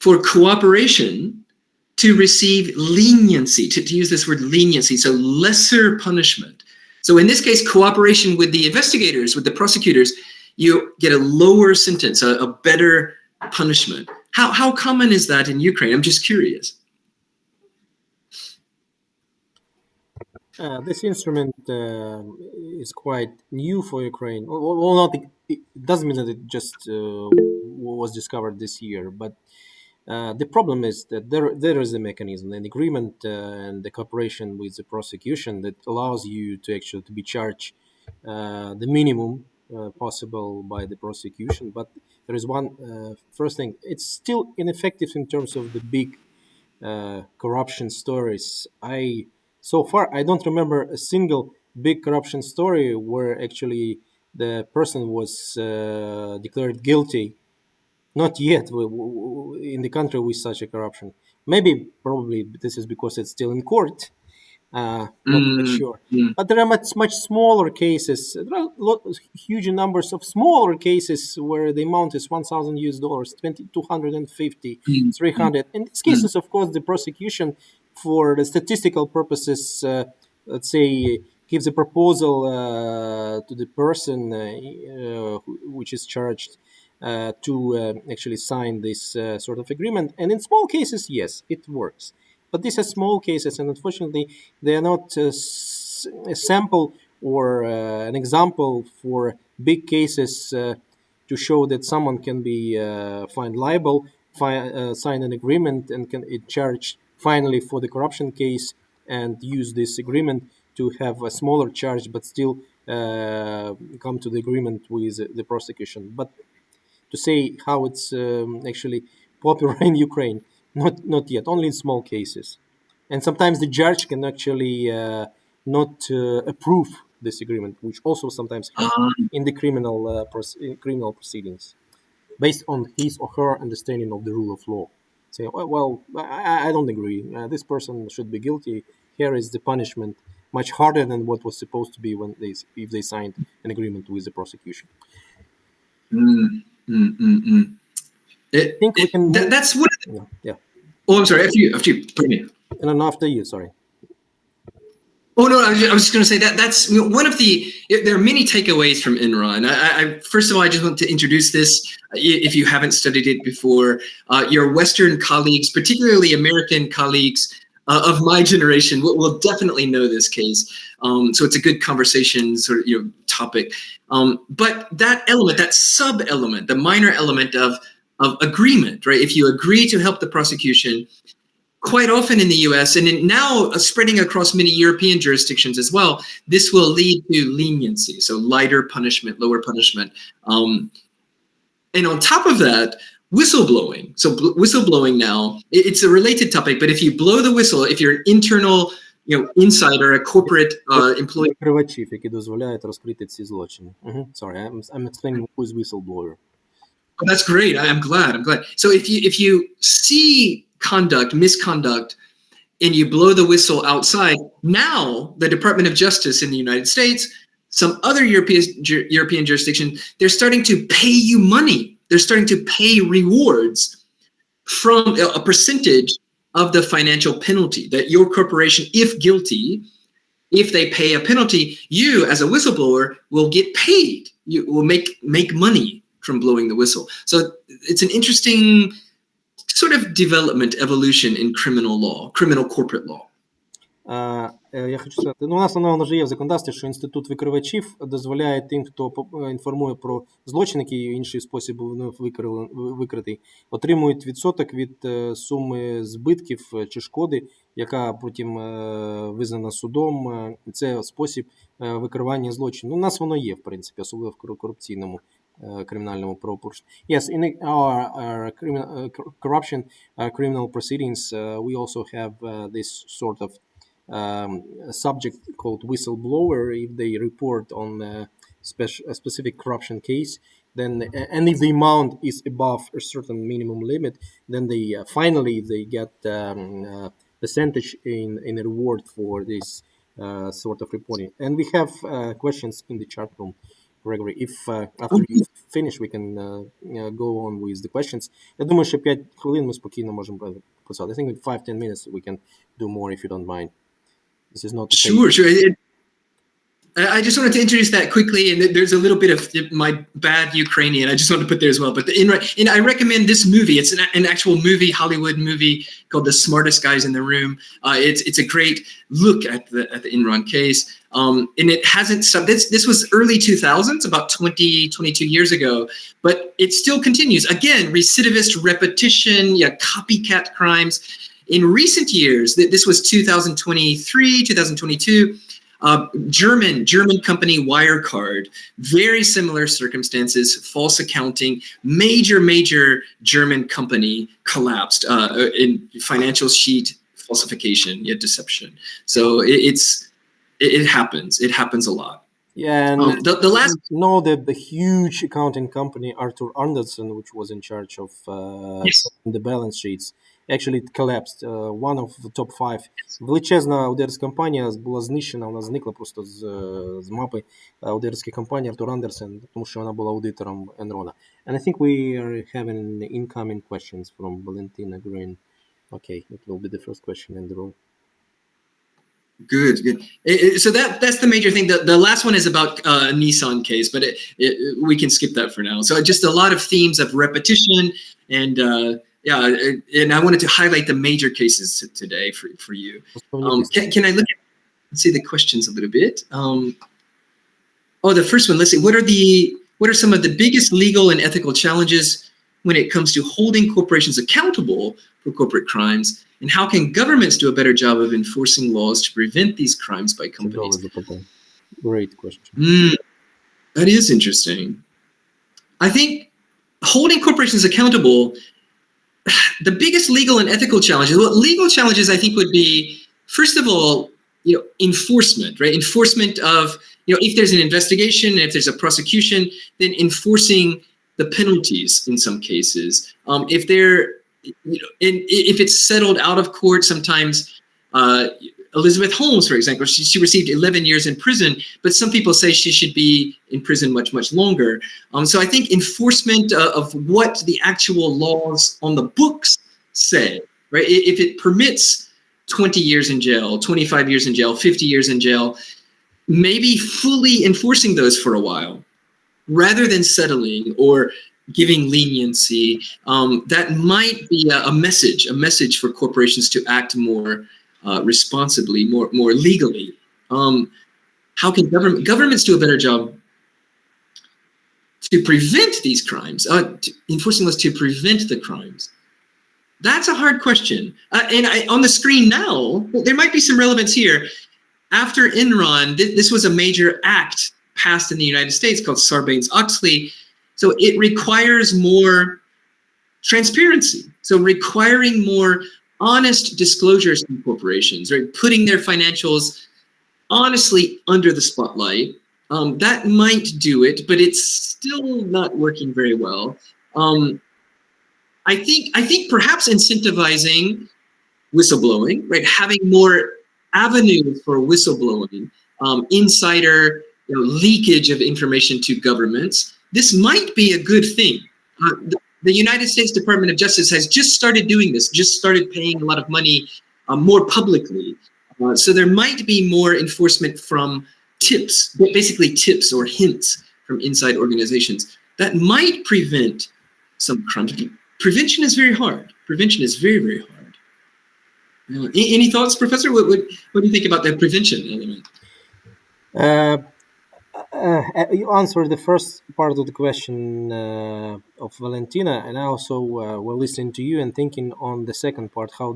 for cooperation to receive leniency, to use this word leniency, so lesser punishment? So in this case, cooperation with the investigators, with the prosecutors, you get a lower sentence, a better punishment. How common is that in Ukraine? I'm just curious. This instrument is quite new for Ukraine. Well, it doesn't mean that it just was discovered this year, but the problem is that there is a mechanism, an agreement, and the cooperation with the prosecution that allows you to actually to be charged the minimum possible by the prosecution. But there is one first thing: it's still ineffective in terms of the big corruption stories. So far, I don't remember a single big corruption story where actually the person was declared guilty. Not yet in the country with such a corruption. Probably this is because it's still in court. Not quite sure. But there are much smaller cases. There are huge numbers of smaller cases where the amount is $1,000, 250, 300. In these cases, of course, the prosecution, for the statistical purposes, let's say, gives a proposal to the person which is charged to actually sign this sort of agreement. And in small cases, yes, it works. But these are small cases, and unfortunately, they are not a sample or an example for big cases to show that someone can be fined liable, sign an agreement, and can charge finally for the corruption case and use this agreement to have a smaller charge, but still come to the agreement with the prosecution. But to say how it's actually popular in Ukraine, not yet, only in small cases. And sometimes the judge can actually not approve this agreement, which also sometimes happens in the criminal proceedings, based on his or her understanding of the rule of law. say, well, I don't agree. This person should be guilty. Here is the punishment, much harder than what was supposed to be if they signed an agreement with the prosecution. I think we can. That's what. Yeah. Oh, I'm sorry. After you. Pardon me. And after you. Sorry. Oh no, I was just going to say that's one of the. There are many takeaways from Enron. I first of all, I just want to introduce this. If you haven't studied it before, your Western colleagues, particularly American colleagues of my generation, will definitely know this case. So it's a good conversation sort of topic. But that element, that sub element, the minor element of agreement, right? If you agree to help the prosecution. Quite often in the U.S. and now spreading across many European jurisdictions as well, this will lead to leniency, so lighter punishment, lower punishment. And on top of that, whistleblowing. So whistleblowing now, it's a related topic, but if you blow the whistle, if you're an internal insider, a corporate employee. Викривачів, які дозволяють розкрити ці злочини. Sorry, I'm explaining who is whistleblower. Oh, that's great. I'm glad. So if you see misconduct, and you blow the whistle outside, now the Department of Justice in the United States, some other European jurisdictions, they're starting to pay you money. They're starting to pay rewards from a percentage of the financial penalty that your corporation, if guilty, if they pay a penalty, you as a whistleblower will get paid. You will make money from blowing the whistle. So it's an interesting sort of evolution in criminal corporate law. Я хочу сказати, у нас воно вже є в законодавстві, що інститут викривачів дозволяє тим, хто інформує про злочин, який в інший спосіб був викритий, отримують відсоток від суми збитків чи шкоди, яка потім визнана судом. Це спосіб викривання злочину. У нас воно є, в принципі, особливо в корупційному criminal правопорушення. Yes, in our corruption criminal proceedings, we also have this sort of subject called whistleblower. If they report on a specific corruption case, then and if the amount is above a certain minimum limit, then they finally get percentage in a reward for this sort of reporting. And we have questions in the chat room. Gregory, if after you finish, we can go on with the questions. Я думаю, що 5 хвилин ми спокійно можемо писати. I think in 5-10 minutes we can do more if you don't mind. This is not Sure. I just wanted to introduce that quickly, and there's a little bit of my bad Ukrainian. I just wanted to put there as well. But I recommend this movie. It's an actual movie, Hollywood movie called The Smartest Guys in the Room. It's a great look at the Enron case. And it hasn't stopped. This was early 2000s, about 22 years ago, but it still continues. Again, recidivist repetition, copycat crimes. In recent years, this was 2023, 2022. German company Wirecard, very similar circumstances, false accounting, major German company collapsed in financial sheet falsification, deception. So it happens a lot. Yeah, and the last the huge accounting company Arthur Andersen, which was in charge of the balance sheets, actually it collapsed. One of the top 5. Величезна аудиторська компанія була знищена, вона зникла просто з мапи аудиторської компанії Arthur Andersen, тому що вона була аудитором Enron. And I think we are having incoming questions from Valentina Green. Okay, it will be the first question in the room. Good. So that's the major thing. The last one is about Nissan case, but we can skip that for now. So just a lot of themes of repetition and and I wanted to highlight the major cases today for you. Can I look at see the questions a little bit? The first one. Let's see. What are some of the biggest legal and ethical challenges when it comes to holding corporations accountable for corporate crimes? And how can governments do a better job of enforcing laws to prevent these crimes by companies? Great question. That is interesting. I think holding corporations accountable, the biggest legal and ethical challenges, legal challenges I think would be, first of all, enforcement, right? Enforcement of, if there's an investigation, if there's a prosecution, then enforcing the penalties in some cases. and if it's settled out of court, sometimes Elizabeth Holmes, for example, she received 11 years in prison, but some people say she should be in prison much, much longer. So I think enforcement of what the actual laws on the books say, right? If it permits 20 years in jail, 25 years in jail, 50 years in jail, maybe fully enforcing those for a while, rather than settling or giving leniency, that might be a message for corporations to act more responsibly, more legally. How can governments do a better job to prevent these crimes, enforcing laws to prevent the crimes? That's a hard question. And on the screen now, there might be some relevance here. After Enron, this was a major act passed in the United States called Sarbanes-Oxley. So it requires more transparency. So requiring more honest disclosures from corporations, right? Putting their financials honestly under the spotlight. That might do it, but it's still not working very well. I think perhaps incentivizing whistleblowing, right? Having more avenues for whistleblowing, insider leakage of information to governments. This might be a good thing. The United States Department of Justice has just started doing this, just started paying a lot of money more publicly. So there might be more enforcement from tips, basically tips or hints from inside organizations that might prevent some crimes. Prevention is very hard. Prevention is very, very hard. Any thoughts, Professor? What do you think about that prevention element? You answered the first part of the question of Valentina, and I also were listening to you and thinking on the second part. How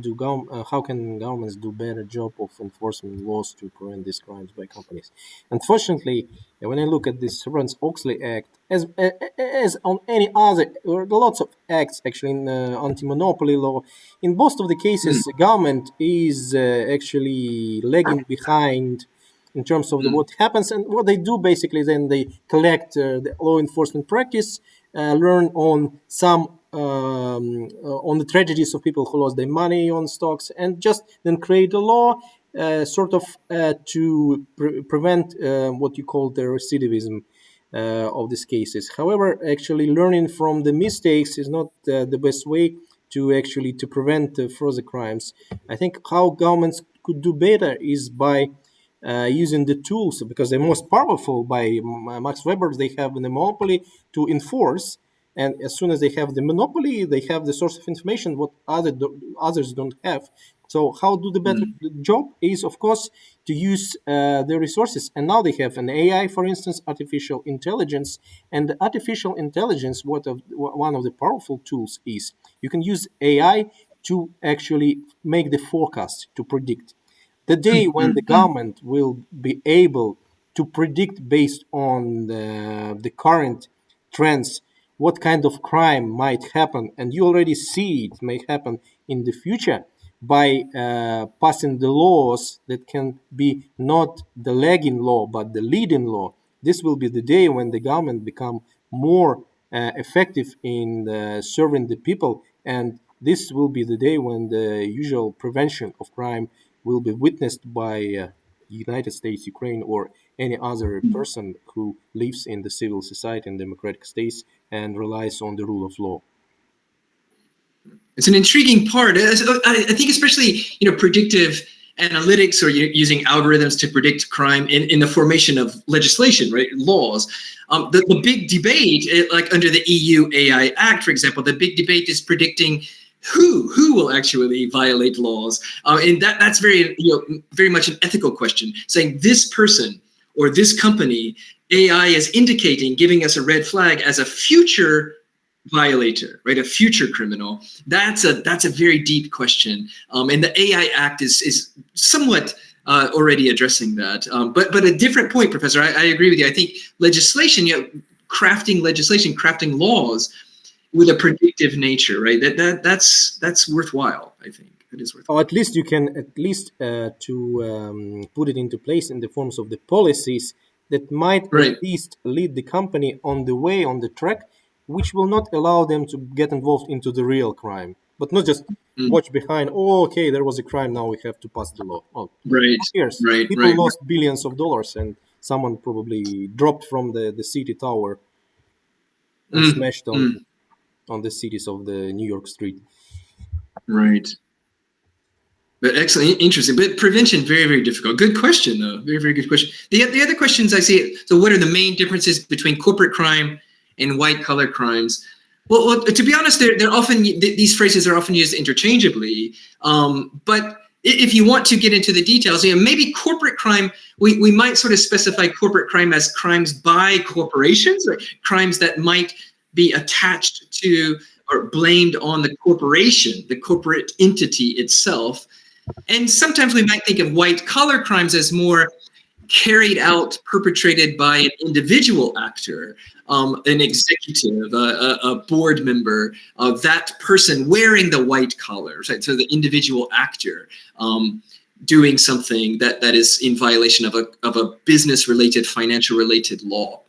can governments do better job of enforcing laws to prevent these crimes by companies? Unfortunately, when I look at this Sarbanes-Oxley Act, as on any other, or lots of acts actually in anti-monopoly law, in most of the cases, the government is actually lagging behind in terms of what happens, and what they do basically, then they collect the law enforcement practice, learn on some on the tragedies of people who lost their money on stocks, and just then create a law to prevent what you call the recidivism of these cases. However, actually learning from the mistakes is not the best way to prevent further crimes. I think how governments could do better is by using the tools, because they're most powerful. By Max Weber, they have the monopoly to enforce, and as soon as they have the monopoly, they have the source of information what others don't have. So how do the better job is, of course, to use the resources. And now they have an AI, for instance, artificial intelligence. And the artificial intelligence, one of the powerful tools is you can use AI to actually make the forecast, to predict. The day when the government will be able to predict based on the current trends what kind of crime might happen, and you already see it may happen in the future by passing the laws that can be not the lagging law but the leading law, this will be the day when the government become more effective in serving the people, and this will be the day when the usual prevention of crime will be witnessed by United States, Ukraine, or any other person who lives in the civil society and democratic states and relies on the rule of law. It's an intriguing part. I think especially, predictive analytics, or using algorithms to predict crime in the formation of legislation, right? Laws. The big debate, like under the EU AI Act, for example, the big debate is predicting who will actually violate laws, and that's very much an ethical question. Saying this person or this company, AI is indicating, giving us a red flag as a future violator, right? A future criminal. That's a very deep question, and the AI Act is somewhat already addressing that. But a different point, Professor. I agree with you. I think legislation, crafting laws with a predictive nature, right? That's worthwhile. I think it is worthwhile. Or at least you can put it into place in the forms of the policies that might at least lead the company on the track, which will not allow them to get involved into the real crime. but not just watch behind. Oh, okay, there was a crime. Now we have to pass the law. Oh, Right. years. Right. People Right. lost billions of dollars, and someone probably dropped from the city tower and smashed on the cities of the New York street. Right. But excellent, interesting. But prevention, very, very difficult. Good question, though. Very, very good question. The other questions I see, so what are the main differences between corporate crime and white-collar crimes? Well, to be honest, they're often, these phrases are often used interchangeably. But if you want to get into the details, maybe corporate crime, we might sort of specify corporate crime as crimes by corporations, or crimes that might be attached to or blamed on the corporation, the corporate entity itself. And sometimes we might think of white-collar crimes as more carried out, perpetrated by an individual actor, an executive, a board member, that person wearing the white collar, right? So the individual actor doing something that is in violation of a business-related, financial-related law.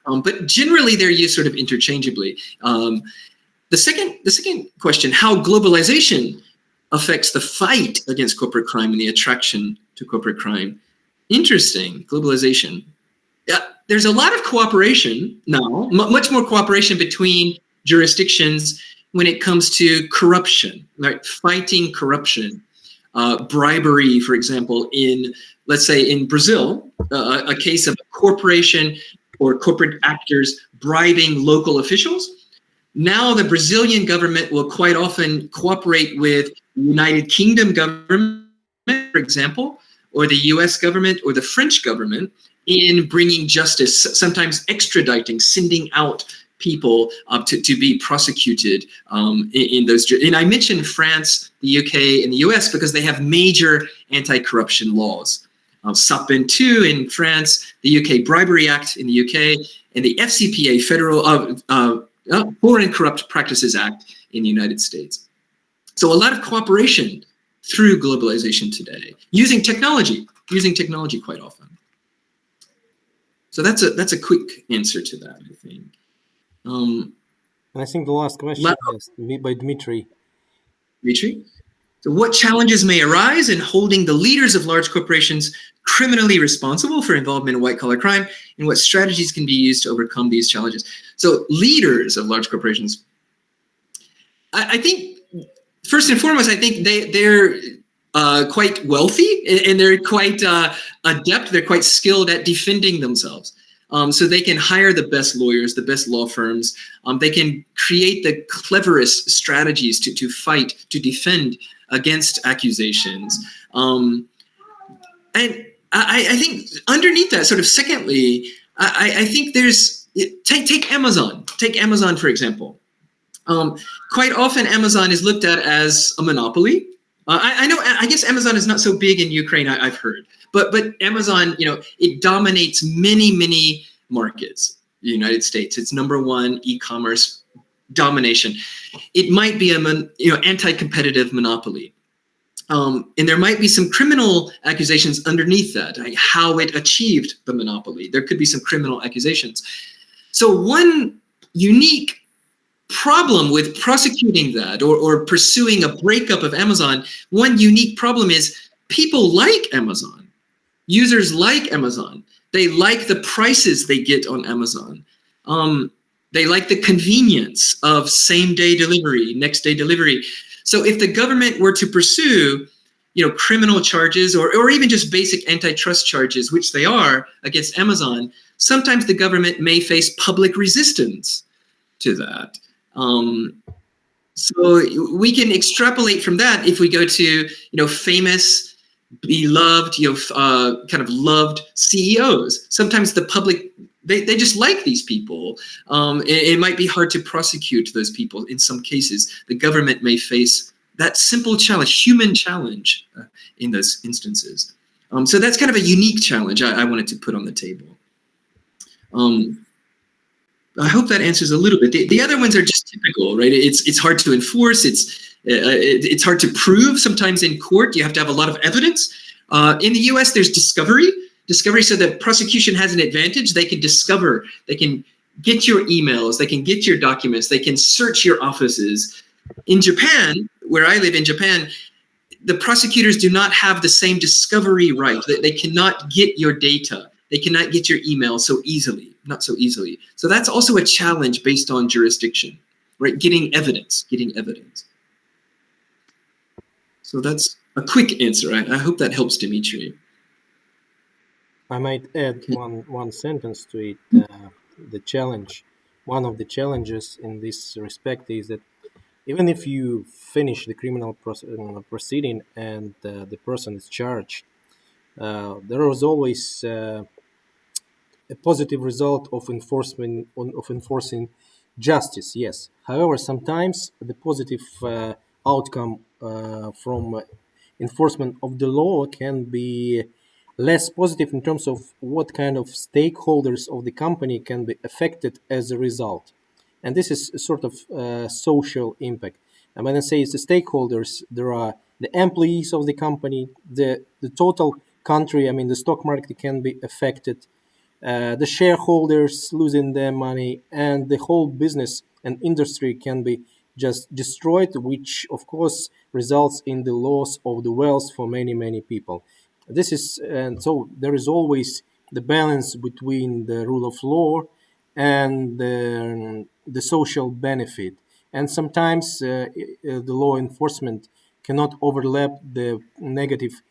But generally, they're used sort of interchangeably. The second question: how globalization affects the fight against corporate crime and the attraction to corporate crime. Interesting, globalization. Yeah, there's a lot of cooperation now, much more cooperation between jurisdictions when it comes to corruption, right? Fighting corruption, bribery, for example, let's say in Brazil, a case of a corporation or corporate actors bribing local officials. Now the Brazilian government will quite often cooperate with the United Kingdom government, for example, or the US government or the French government in bringing justice, sometimes extraditing, sending out people to be prosecuted in those. And I mentioned France, the UK, and the US because they have major anti-corruption laws. Sapin II in France, the UK Bribery Act in the UK, and the FCPA, Federal Foreign Corrupt Practices Act in the United States. So a lot of cooperation through globalization today, using technology quite often. So that's a quick answer to that, I think. And I think the last question is by Dmitry. Dmitry? So what challenges may arise in holding the leaders of large corporations criminally responsible for involvement in white-collar crime, and what strategies can be used to overcome these challenges? So leaders of large corporations, I think, first and foremost, I think they're quite wealthy, and they're quite adept, they're quite skilled at defending themselves. So they can hire the best lawyers, the best law firms. They can create the cleverest strategies to fight, to defend against accusations. And I think underneath that, sort of secondly, I think there's, take Amazon. Take Amazon, for example. Quite often Amazon is looked at as a monopoly. I guess Amazon is not so big in Ukraine, I've heard. But Amazon, it dominates many markets. The United States, it's number one e-commerce domination. It might be anti-competitive monopoly. And there might be some criminal accusations underneath that, like how it achieved the monopoly. There could be some criminal accusations. So one unique problem with prosecuting that or pursuing a breakup of Amazon, one unique problem is people like Amazon. Users like Amazon. They like the prices they get on Amazon. They like the convenience of same-day delivery, next-day delivery. So if the government were to pursue, criminal charges or even just basic antitrust charges, which they are against Amazon, sometimes the government may face public resistance to that. So we can extrapolate from that if we go to, famous, beloved, kind of loved CEOs. Sometimes the public, they just like these people. It might be hard to prosecute those people. In some cases, the government may face that simple challenge, human challenge in those instances. So that's kind of a unique challenge I wanted to put on the table. I hope that answers a little bit. The other ones are just typical, right? It's hard to enforce. It's hard to prove. Sometimes in court, you have to have a lot of evidence. In the US, there's discovery. Discovery, so the prosecution has an advantage. They can discover, they can get your emails, they can get your documents, they can search your offices. In Japan, where I live in Japan, the prosecutors do not have the same discovery right. They cannot get your data. They cannot get your email so easily, not so easily. So that's also a challenge based on jurisdiction, right? Getting evidence. So that's a quick answer. I hope that helps, Dimitri. I might add one sentence to it. The challenge, one of the challenges in this respect is that even if you finish the criminal proceeding and the person is charged, there is always a positive result of enforcing justice. Yes. However, sometimes the positive outcome from enforcement of the law can be less positive in terms of what kind of stakeholders of the company can be affected as a result. And this is a sort of social impact. And when I say it's the stakeholders, there are the employees of the company, the total country, I mean, the stock market can be affected, the shareholders losing their money, and the whole business and industry can be just destroyed, which of course results in the loss of the wealth for many people. This is, and so there is always the balance between the rule of law and the social benefit. And sometimes the law enforcement cannot overlap the negative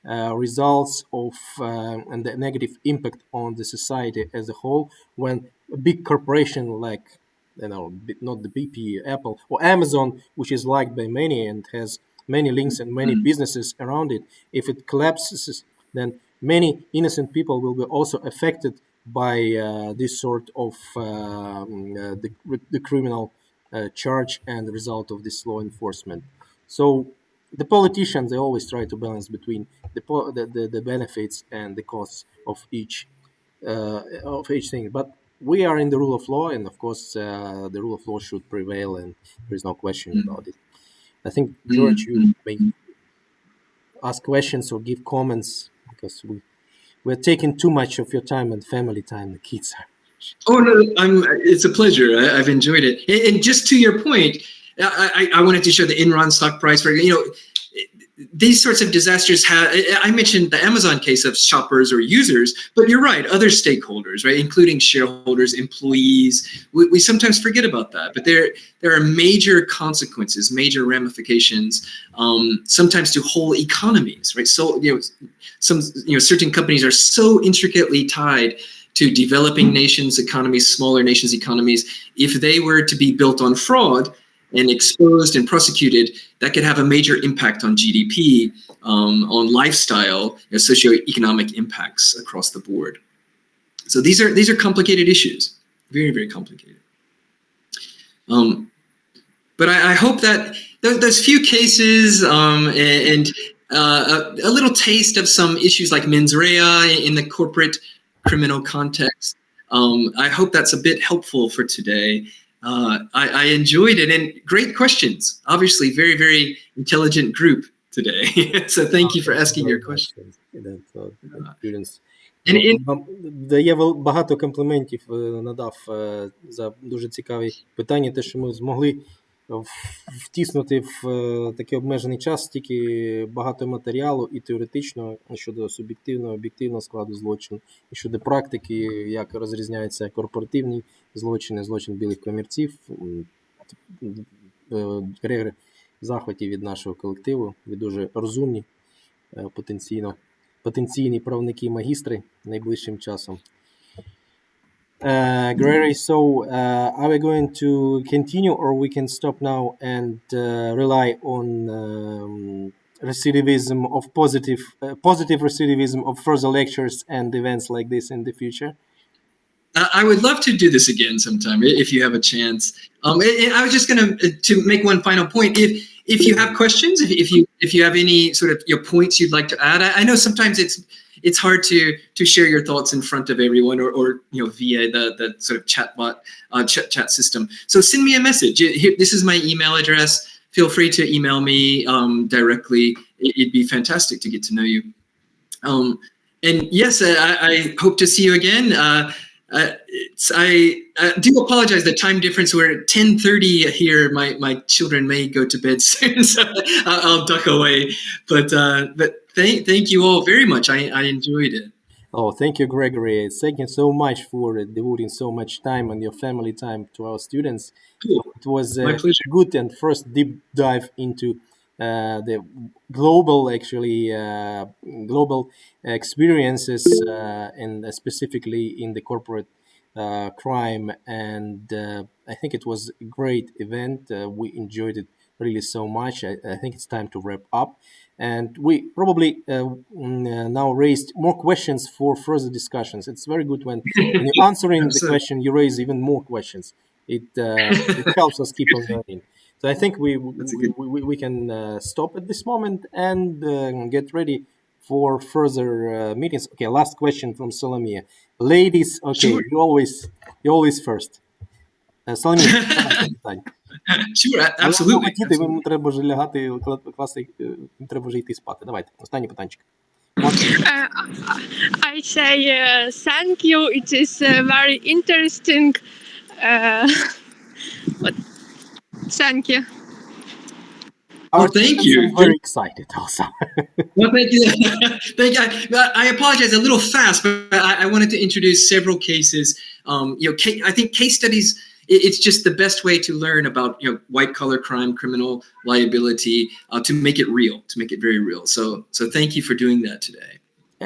results of and the negative impact on the society as a whole when a big corporation like, you know, not the BP, Apple, or Amazon, which is liked by many and has many links and many businesses around it, if it collapses, then many innocent people will be also affected by this sort of the criminal charge and the result of this law enforcement. So the politicians, they always try to balance between the benefits and the costs of each thing. But we are in the rule of law, and of course the rule of law should prevail, and there is no question about it. I think, George, you may ask questions or give comments, because we're taking too much of your time and family time. The kids are. Oh no, it's a pleasure. I've enjoyed it. And just to your point, I wanted to show the Enron stock price. For, you know, these sorts of disasters have. I mentioned the Amazon case of shoppers or users, but you're right. Other stakeholders, right, including shareholders, employees. We sometimes forget about that. But there are major consequences, major ramifications, sometimes to whole economies, right? So certain companies are so intricately tied to developing nations' economies, smaller nations' economies. If they were to be built on fraud and exposed and prosecuted, that could have a major impact on GDP, on lifestyle, socioeconomic impacts across the board. So these are complicated issues, very complicated. But I hope that those few cases and a little taste of some issues like mens rea in the corporate criminal context. I hope that's a bit helpful for today. I enjoyed it, and great questions. Obviously, very intelligent group today. So thank you for asking your questions. Дає багато компліментів, надав за дуже цікаві питання, те, що ми змогли втиснути в такий обмежений час стільки багато матеріалу і теоретичного щодо суб'єктивного, об'єктивного складу злочину, і щодо практики, як розрізняються корпоративні злочини, злочин білих комірців. Грегорі в захваті від нашого колективу, ви дуже розумні, потенційні правники-магістри найближчим часом. Gregory, so are we going to continue, or we can stop now and rely on recidivism of positive recidivism of further lectures and events like this in the future? I would love to do this again sometime if you have a chance. I was just going to make one final point. If you have questions, if you have any sort of your points you'd like to add, I know sometimes it's hard to share your thoughts in front of everyone or via the sort of chat system. So send me a message. This is my email address. Feel free to email me directly. It'd be fantastic to get to know you. And yes, I hope to see you again. I do apologize. The time difference. We're at 10:30 here. My children may go to bed soon, so I'll duck away. But thank you all very much. I enjoyed it. Oh, thank you, Gregory. Thank you so much for devoting so much time and your family time to our students. Cool. It was My pleasure. good and first deep dive into the global, global experiences, and specifically in the corporate crime. And I think it was a great event. We enjoyed it really so much. I think it's time to wrap up. And we probably now raised more questions for further discussions. It's very good when you're answering the question, you raise even more questions. It helps us keep on learning. So I think we can stop at this moment and get ready for further meetings. Okay, last question from Solomia. Ladies, okay, sure. you always first. Соломія, питання. Sure, absolutely. Йому треба вже лягати, класи, треба вже йти спати. Давайте, останній питанчик. I say thank you. It is very interesting. Thank you. Oh, thank you. I'm very excited also. Well, thank you. Thank you. I apologize a little fast, but I wanted to introduce several cases. I think case studies, it's just the best way to learn about white collar crime, criminal liability, to make it real, to make it very real. So thank you for doing that today.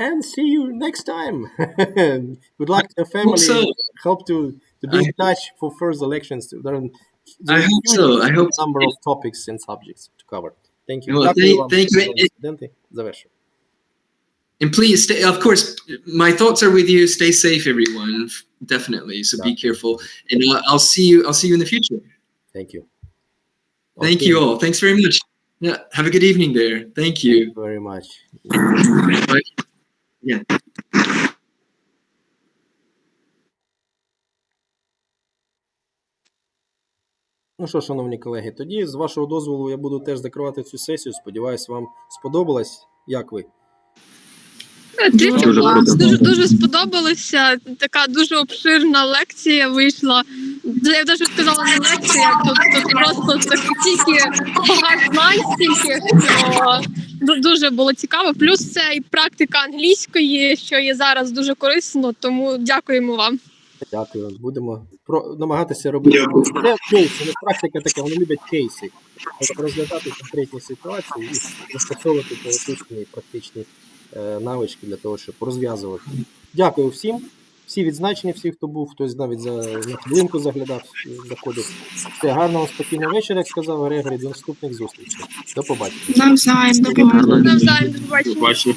And see you next time. Good luck to your family. Hope to be in touch for further lections. I hope so. I hope number of topics and subjects to cover. Thank you. Well, thank you. And please stay. Of course, my thoughts are with you. Stay safe, everyone. Definitely. So be careful. And I'll see you. I'll see you in the future. Thank you. Thank you all. Thanks very much. Yeah. Have a good evening there. Thank you. Thank you very much. Bye. Yeah. Ну що, шановні колеги, тоді, з вашого дозволу, я буду теж закривати цю сесію. Сподіваюсь, вам сподобалось. Як ви? Дуже сподобалося. Така дуже обширна лекція вийшла. Я навіть сказала не лекція, тут просто стільки багато знань, дуже було цікаво. Плюс це і практика англійської, що є зараз дуже корисно, тому дякуємо вам. Дякую. Будемо намагатися робити. Це кейси, не практика така, вони люблять кейси. Тобто розглядати конкретні ситуації і застосовувати теоретичні і практичні навички для того, щоб розв'язувати. Дякую всім. Всі відзначені, всі, хто був, хтось навіть на хвилинку заглядав, заходив. Все, гарного, спокійного вечора, як сказав Грегорі, до наступних зустрічей. До побачення. Навзаєм, до побачення.